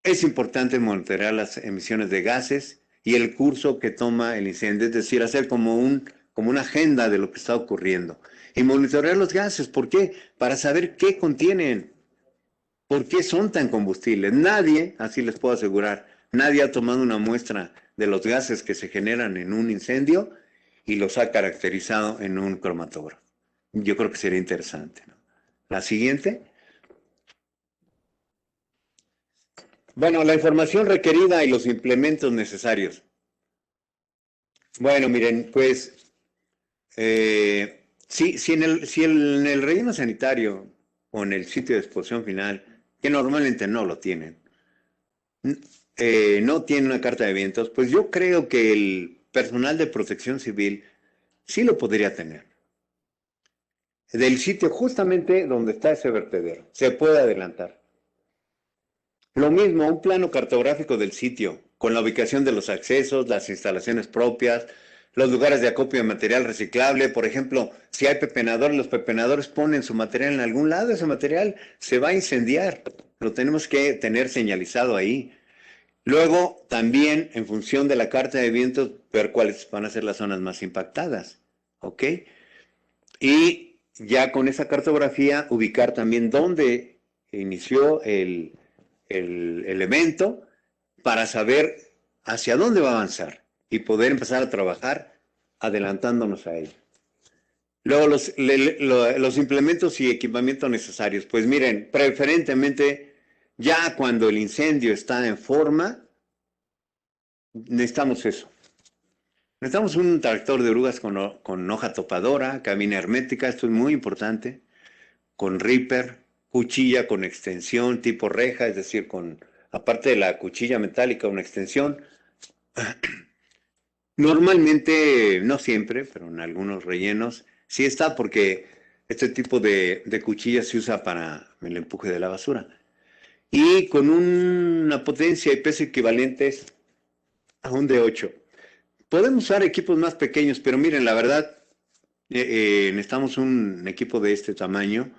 [SPEAKER 1] es importante monitorear las emisiones de gases y el curso que toma el incendio, es decir, hacer como una agenda de lo que está ocurriendo. Y monitorear los gases, ¿por qué? Para saber qué contienen, por qué son tan combustibles. Nadie, así les puedo asegurar, nadie ha tomado una muestra de los gases que se generan en un incendio y los ha caracterizado en un cromatógrafo. Yo creo que sería interesante, ¿no? La siguiente. Bueno, la información requerida y los implementos necesarios. Bueno, miren, pues, si en el relleno sanitario o en el sitio de exposición final, que normalmente no lo tienen, no tiene una carta de eventos, pues yo creo que el personal de protección civil sí lo podría tener. Del sitio justamente donde está ese vertedero, se puede adelantar. Lo mismo, un plano cartográfico del sitio, con la ubicación de los accesos, las instalaciones propias, los lugares de acopio de material reciclable. Por ejemplo, si hay pepenadores, los pepenadores ponen su material en algún lado, ese material se va a incendiar. Lo tenemos que tener señalizado ahí. Luego, también, en función de la carta de vientos, ver cuáles van a ser las zonas más impactadas. ¿Ok? Y ya con esa cartografía, ubicar también dónde inició el evento para saber hacia dónde va a avanzar y poder empezar a trabajar adelantándonos a ello. Luego, los implementos y equipamientos necesarios. Pues miren, preferentemente, ya cuando el incendio está en forma, necesitamos eso. Necesitamos un tractor de orugas con hoja topadora, cabina hermética, esto es muy importante, con ripper, cuchilla con extensión tipo reja, es decir, aparte de la cuchilla metálica, una extensión. Normalmente, no siempre, pero en algunos rellenos, sí está porque este tipo de cuchilla se usa para el empuje de la basura. Y con una potencia y peso equivalentes a un D8. Podemos usar equipos más pequeños, pero miren, la verdad, necesitamos un equipo de este tamaño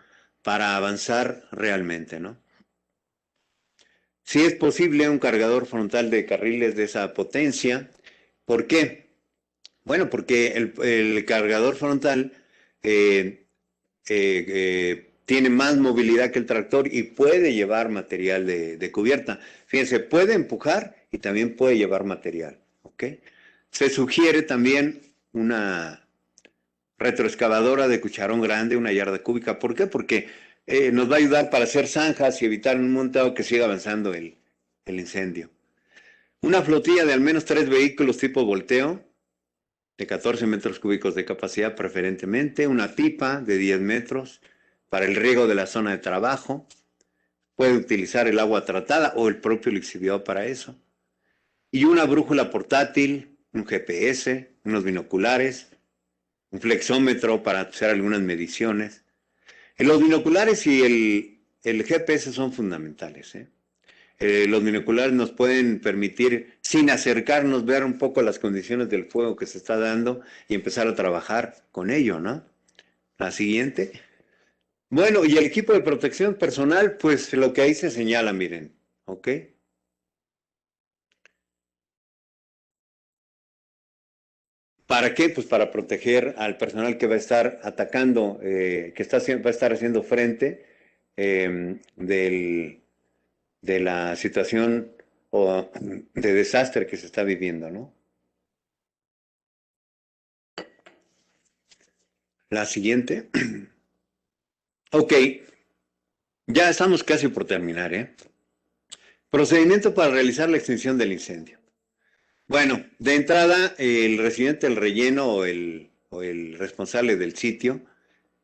[SPEAKER 1] para avanzar realmente, ¿no? Si es posible, un cargador frontal de carriles de esa potencia. ¿Por qué? Bueno, porque el cargador frontal tiene más movilidad que el tractor y puede llevar material de cubierta. Fíjense, puede empujar y también puede llevar material, ¿ok? Se sugiere también una retroexcavadora de cucharón grande, 1 yarda cúbica. ¿Por qué? Porque nos va a ayudar para hacer zanjas y evitar en un montado que siga avanzando el incendio. Una flotilla de al menos 3 vehículos tipo volteo, de 14 metros cúbicos de capacidad preferentemente. Una pipa de 10 metros para el riego de la zona de trabajo. Puede utilizar el agua tratada o el propio lixiviado para eso. Y una brújula portátil, un GPS, unos binoculares, un flexómetro para hacer algunas mediciones. Los binoculares y el GPS son fundamentales. Los binoculares nos pueden permitir, sin acercarnos, ver un poco las condiciones del fuego que se está dando y empezar a trabajar con ello, ¿no? La siguiente. Bueno, y el equipo de protección personal, pues lo que ahí se señala, miren, ¿ok? ¿Para qué? Pues para proteger al personal que va a estar atacando, va a estar haciendo frente de la situación o de desastre que se está viviendo, ¿no? La siguiente. Ok, ya estamos casi por terminar, ¿eh? Procedimiento para realizar la extinción del incendio. Bueno, de entrada, el residente del relleno o el responsable del sitio,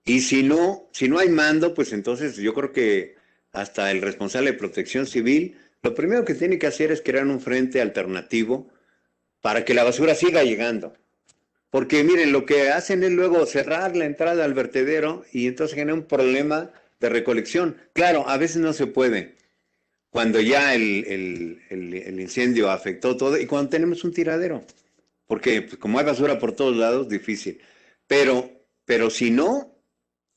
[SPEAKER 1] y si no hay mando, pues entonces yo creo que hasta el responsable de protección civil, lo primero que tiene que hacer es crear un frente alternativo para que la basura siga llegando. Porque miren, lo que hacen es luego cerrar la entrada al vertedero y entonces genera un problema de recolección. Claro, a veces no se puede, cuando ya el incendio afectó todo y cuando tenemos un tiradero. Porque pues, como hay basura por todos lados, difícil. Pero si no,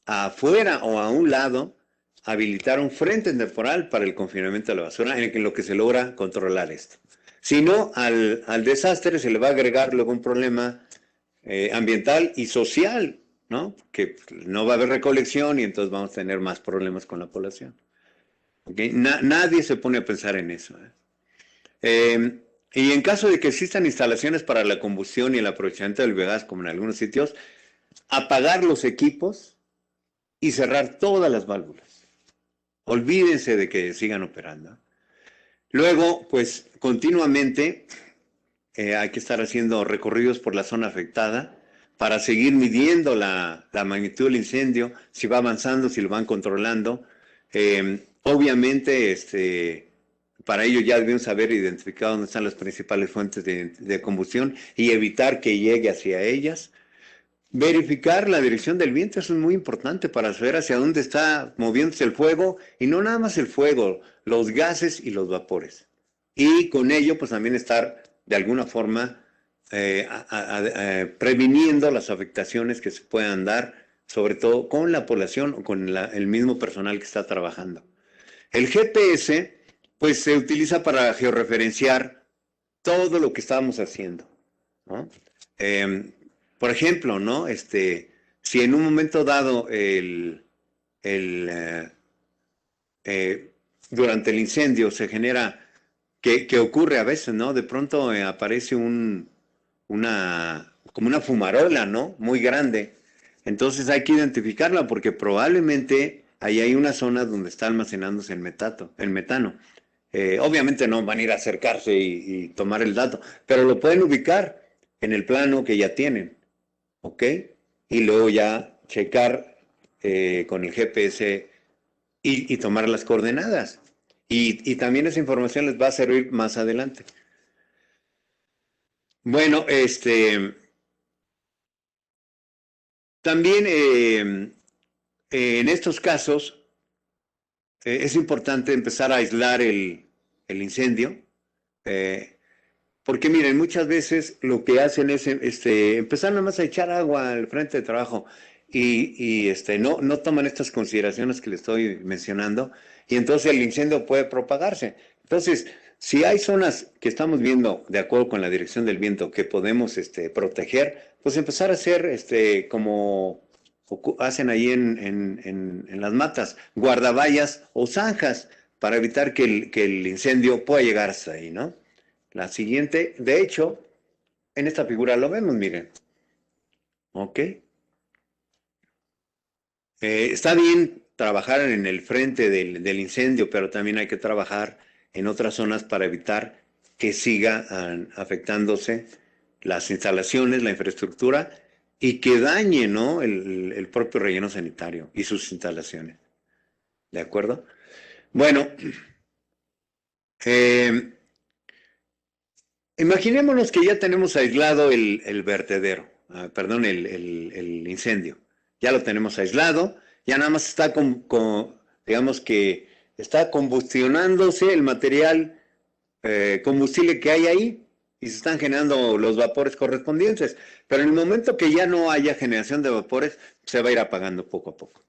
[SPEAKER 1] afuera o a un lado, habilitar un frente temporal para el confinamiento de la basura en lo que se logra controlar esto. Si no, al desastre se le va a agregar luego un problema ambiental y social, ¿no? Que no va a haber recolección y entonces vamos a tener más problemas con la población. ¿Okay? Nadie se pone a pensar en eso. Y en caso de que existan instalaciones para la combustión y el aprovechamiento del biogás, como en algunos sitios, apagar los equipos y cerrar todas las válvulas. Olvídense de que sigan operando. Luego, pues continuamente hay que estar haciendo recorridos por la zona afectada para seguir midiendo la magnitud del incendio, si va avanzando, si lo van controlando. Obviamente, para ello ya debemos haber identificado dónde están las principales fuentes de combustión y evitar que llegue hacia ellas. Verificar la dirección del viento, eso es muy importante para saber hacia dónde está moviéndose el fuego, y no nada más el fuego, los gases y los vapores. Y con ello, pues también estar de alguna forma previniendo las afectaciones que se puedan dar, sobre todo con la población o con el mismo personal que está trabajando. El GPS, pues se utiliza para georreferenciar todo lo que estábamos haciendo, ¿no? Por ejemplo, ¿no? Si en un momento dado el, eh, durante el incendio se genera, que ocurre a veces, ¿no? De pronto aparece como una fumarola, ¿no? Muy grande. Entonces hay que identificarla porque probablemente ahí hay una zona donde está almacenándose el metano. Obviamente no van a ir a acercarse y tomar el dato, pero lo pueden ubicar en el plano que ya tienen, ¿ok? Y luego ya checar con el GPS y tomar las coordenadas. Y también esa información les va a servir más adelante. Bueno, también en estos casos es importante empezar a aislar el incendio, eh, porque miren, muchas veces lo que hacen es empezar nada más a echar agua al frente de trabajo y no toman estas consideraciones que les estoy mencionando y entonces el incendio puede propagarse. Entonces, si hay zonas que estamos viendo de acuerdo con la dirección del viento que podemos proteger, pues empezar a hacer como hacen ahí en las matas, guardaballas o zanjas para evitar que el incendio pueda llegar hasta ahí, ¿no? La siguiente, de hecho, en esta figura lo vemos, miren. ¿Ok? Está bien trabajar en el frente del incendio, pero también hay que trabajar en otras zonas para evitar que siga afectándose las instalaciones, la infraestructura y que dañe, ¿no? el propio relleno sanitario y sus instalaciones. ¿De acuerdo? Bueno, eh, imaginémonos que ya tenemos aislado el vertedero, perdón, el incendio. Ya lo tenemos aislado, ya nada más está digamos que está combustionándose el material combustible que hay ahí y se están generando los vapores correspondientes. Pero en el momento que ya no haya generación de vapores, se va a ir apagando poco a poco.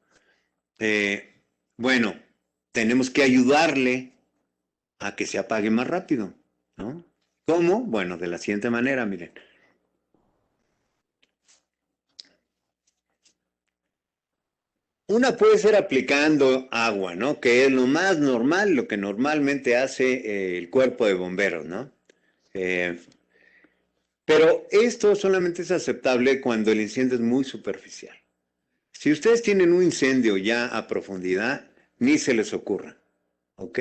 [SPEAKER 1] Eh, bueno, tenemos que ayudarle a que se apague más rápido, ¿no? ¿Cómo? Bueno, de la siguiente manera, miren. Una puede ser aplicando agua, ¿no? Que es lo más normal, lo que normalmente hace el cuerpo de bomberos, ¿no? Eh, pero esto solamente es aceptable cuando el incendio es muy superficial. Si ustedes tienen un incendio ya a profundidad, ni se les ocurra, ¿ok?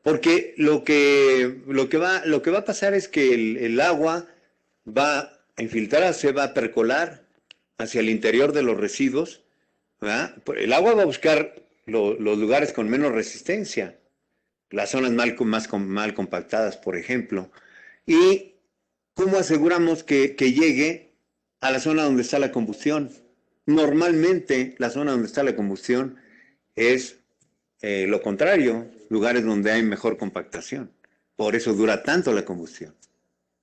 [SPEAKER 1] Porque lo que va a pasar es que el agua va a infiltrarse, va a percolar hacia el interior de los residuos, ¿verdad? El agua va a buscar los lugares con menos resistencia, las zonas mal compactadas, por ejemplo. ¿Y cómo aseguramos que llegue a la zona donde está la combustión? Normalmente la zona donde está la combustión es lo contrario, lugares donde hay mejor compactación. Por eso dura tanto la combustión.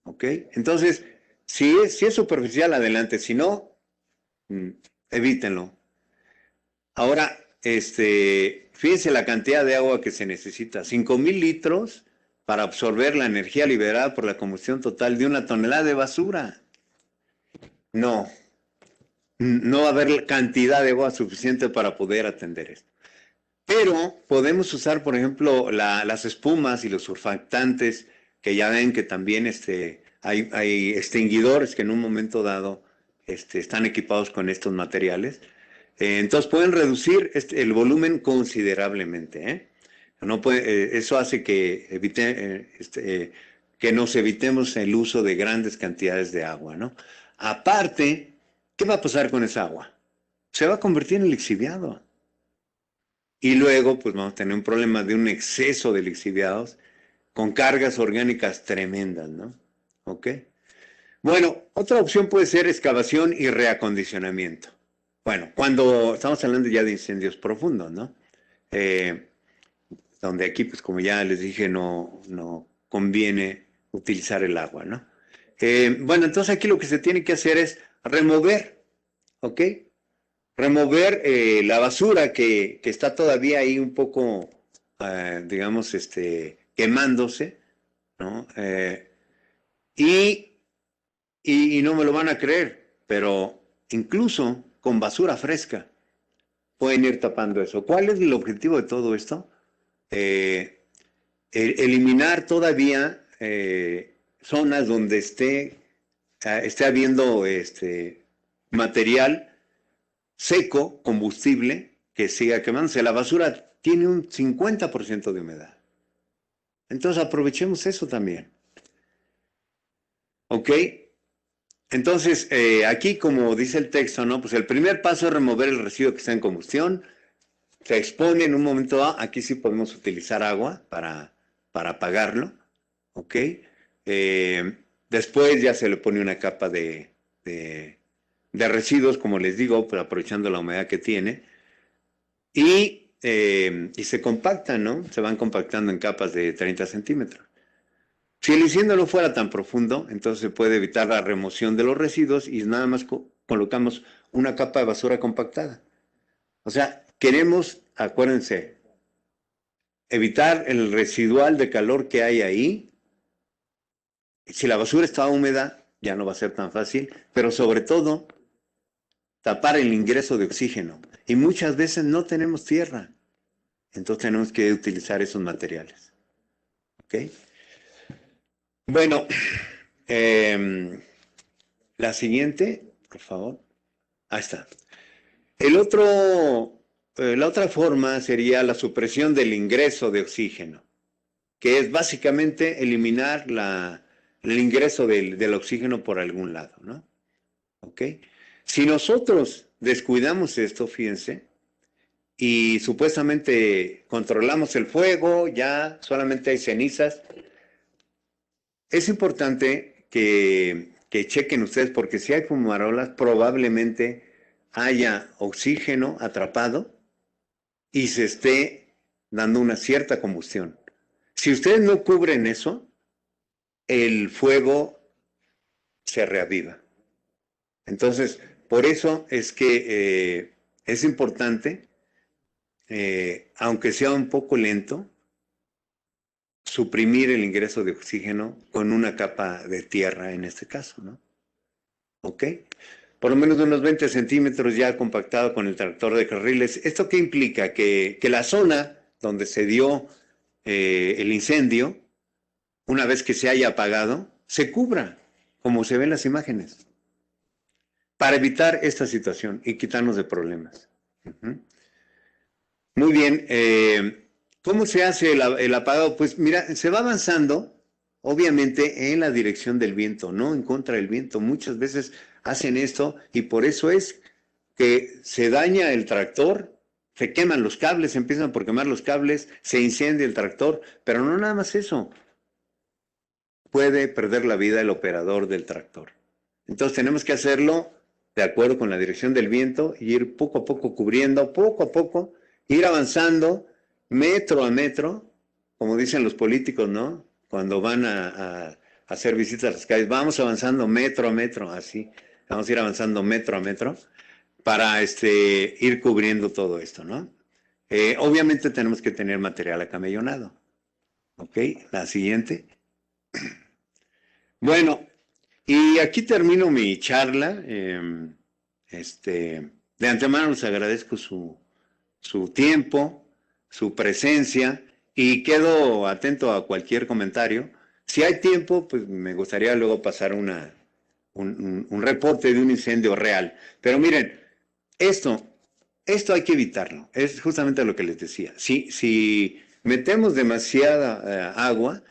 [SPEAKER 1] ¿Ok? Entonces, si es superficial, adelante. Si no, evítenlo. Ahora, fíjense la cantidad de agua que se necesita. 5,000 litros para absorber la energía liberada por la combustión total de una tonelada de basura. No, no va a haber cantidad de agua suficiente para poder atender esto. Pero podemos usar, por ejemplo, las espumas y los surfactantes, que ya ven que también hay extinguidores que en un momento dado están equipados con estos materiales. Entonces pueden reducir el volumen considerablemente, ¿eh? No puede, eso hace que nos evitemos el uso de grandes cantidades de agua, ¿no? Aparte, ¿qué va a pasar con esa agua? Se va a convertir en lixiviado. Y luego, pues vamos a tener un problema de un exceso de lixiviados con cargas orgánicas tremendas, ¿no? ¿Ok? Bueno, otra opción puede ser excavación y reacondicionamiento. Bueno, cuando estamos hablando ya de incendios profundos, ¿no? Eh, donde aquí, pues como ya les dije, no conviene utilizar el agua, ¿no? Bueno, entonces aquí lo que se tiene que hacer es remover, ¿ok? Remover la basura que está todavía ahí un poco, digamos, quemándose, ¿no? Y, y no me lo van a creer, pero incluso con basura fresca pueden ir tapando eso. ¿Cuál es el objetivo de todo esto? Eh, eliminar todavía zonas donde esté habiendo material seco, combustible, que siga quemándose. La basura tiene un 50% de humedad. Entonces aprovechemos eso también. ¿Ok? Entonces, aquí como dice el texto, ¿no? Pues el primer paso es remover el residuo que está en combustión. Se expone en un momento dado. Aquí sí podemos utilizar agua para apagarlo. ¿Ok? Después ya se le pone una capa de residuos, como les digo, pero aprovechando la humedad que tiene. Y se compactan, ¿no? Se van compactando en capas de 30 centímetros. Si el incendio no fuera tan profundo, entonces se puede evitar la remoción de los residuos y nada más colocamos una capa de basura compactada. O sea, queremos, acuérdense, evitar el residual de calor que hay ahí. Si la basura está húmeda, ya no va a ser tan fácil, pero sobre todo tapar el ingreso de oxígeno. Y muchas veces no tenemos tierra, entonces tenemos que utilizar esos materiales. ¿Ok? Bueno, eh, la siguiente, por favor. Ahí está. La otra forma sería la supresión del ingreso de oxígeno, que es básicamente eliminar el ingreso del oxígeno por algún lado, ¿no? ¿Ok? Si nosotros descuidamos esto, fíjense, y supuestamente controlamos el fuego, ya solamente hay cenizas, es importante que chequen ustedes porque si hay fumarolas probablemente haya oxígeno atrapado y se esté dando una cierta combustión. Si ustedes no cubren eso, el fuego se reaviva. Entonces, por eso es que es importante, aunque sea un poco lento, suprimir el ingreso de oxígeno con una capa de tierra en este caso, ¿no? ¿Ok? Por lo menos de unos 20 centímetros ya compactado con el tractor de carriles. ¿Esto qué implica? Que la zona donde se dio el incendio, una vez que se haya apagado, se cubra, como se ven las imágenes, para evitar esta situación y quitarnos de problemas. Muy bien. ¿Cómo se hace el apagado? Pues mira, se va avanzando, obviamente, en la dirección del viento, no en contra del viento. Muchas veces hacen esto y por eso es que se daña el tractor, se queman los cables, se empiezan por quemar los cables, se incendia el tractor, pero no nada más eso. Puede perder la vida el operador del tractor. Entonces tenemos que hacerlo de acuerdo con la dirección del viento y ir poco a poco cubriendo, poco a poco, ir avanzando metro a metro, como dicen los políticos, ¿no? Cuando van a hacer visitas a las calles, vamos avanzando metro a metro, así, vamos a ir avanzando metro a metro para ir cubriendo todo esto, ¿no? Obviamente tenemos que tener material acamellonado, ¿ok? La siguiente. Bueno, y aquí termino mi charla. De antemano les agradezco su tiempo, su presencia y quedo atento a cualquier comentario. Si hay tiempo, pues me gustaría luego pasar un reporte de un incendio real. Pero miren, esto, esto hay que evitarlo. Es justamente lo que les decía. Si metemos demasiada agua,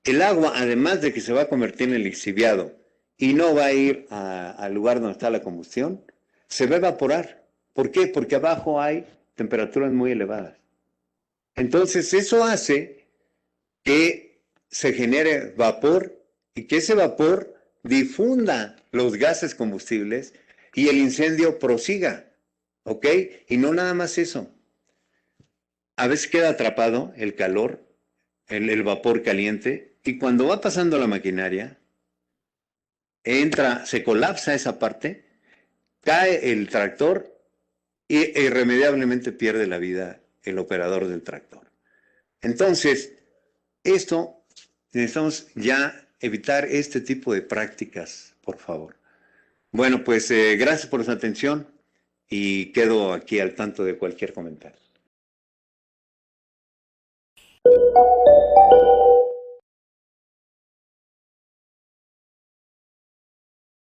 [SPEAKER 1] el agua, además de que se va a convertir en lixiviado y no va a ir al lugar donde está la combustión, se va a evaporar. ¿Por qué? Porque abajo hay temperaturas muy elevadas. Entonces, eso hace que se genere vapor y que ese vapor difunda los gases combustibles y el incendio prosiga. ¿Ok? Y no nada más eso. A veces queda atrapado el calor, el vapor caliente, y cuando va pasando la maquinaria, se colapsa esa parte, cae el tractor e irremediablemente pierde la vida el operador del tractor. Entonces, esto necesitamos ya evitar este tipo de prácticas, por favor. Bueno, pues gracias por su atención y quedo aquí al tanto de cualquier comentario.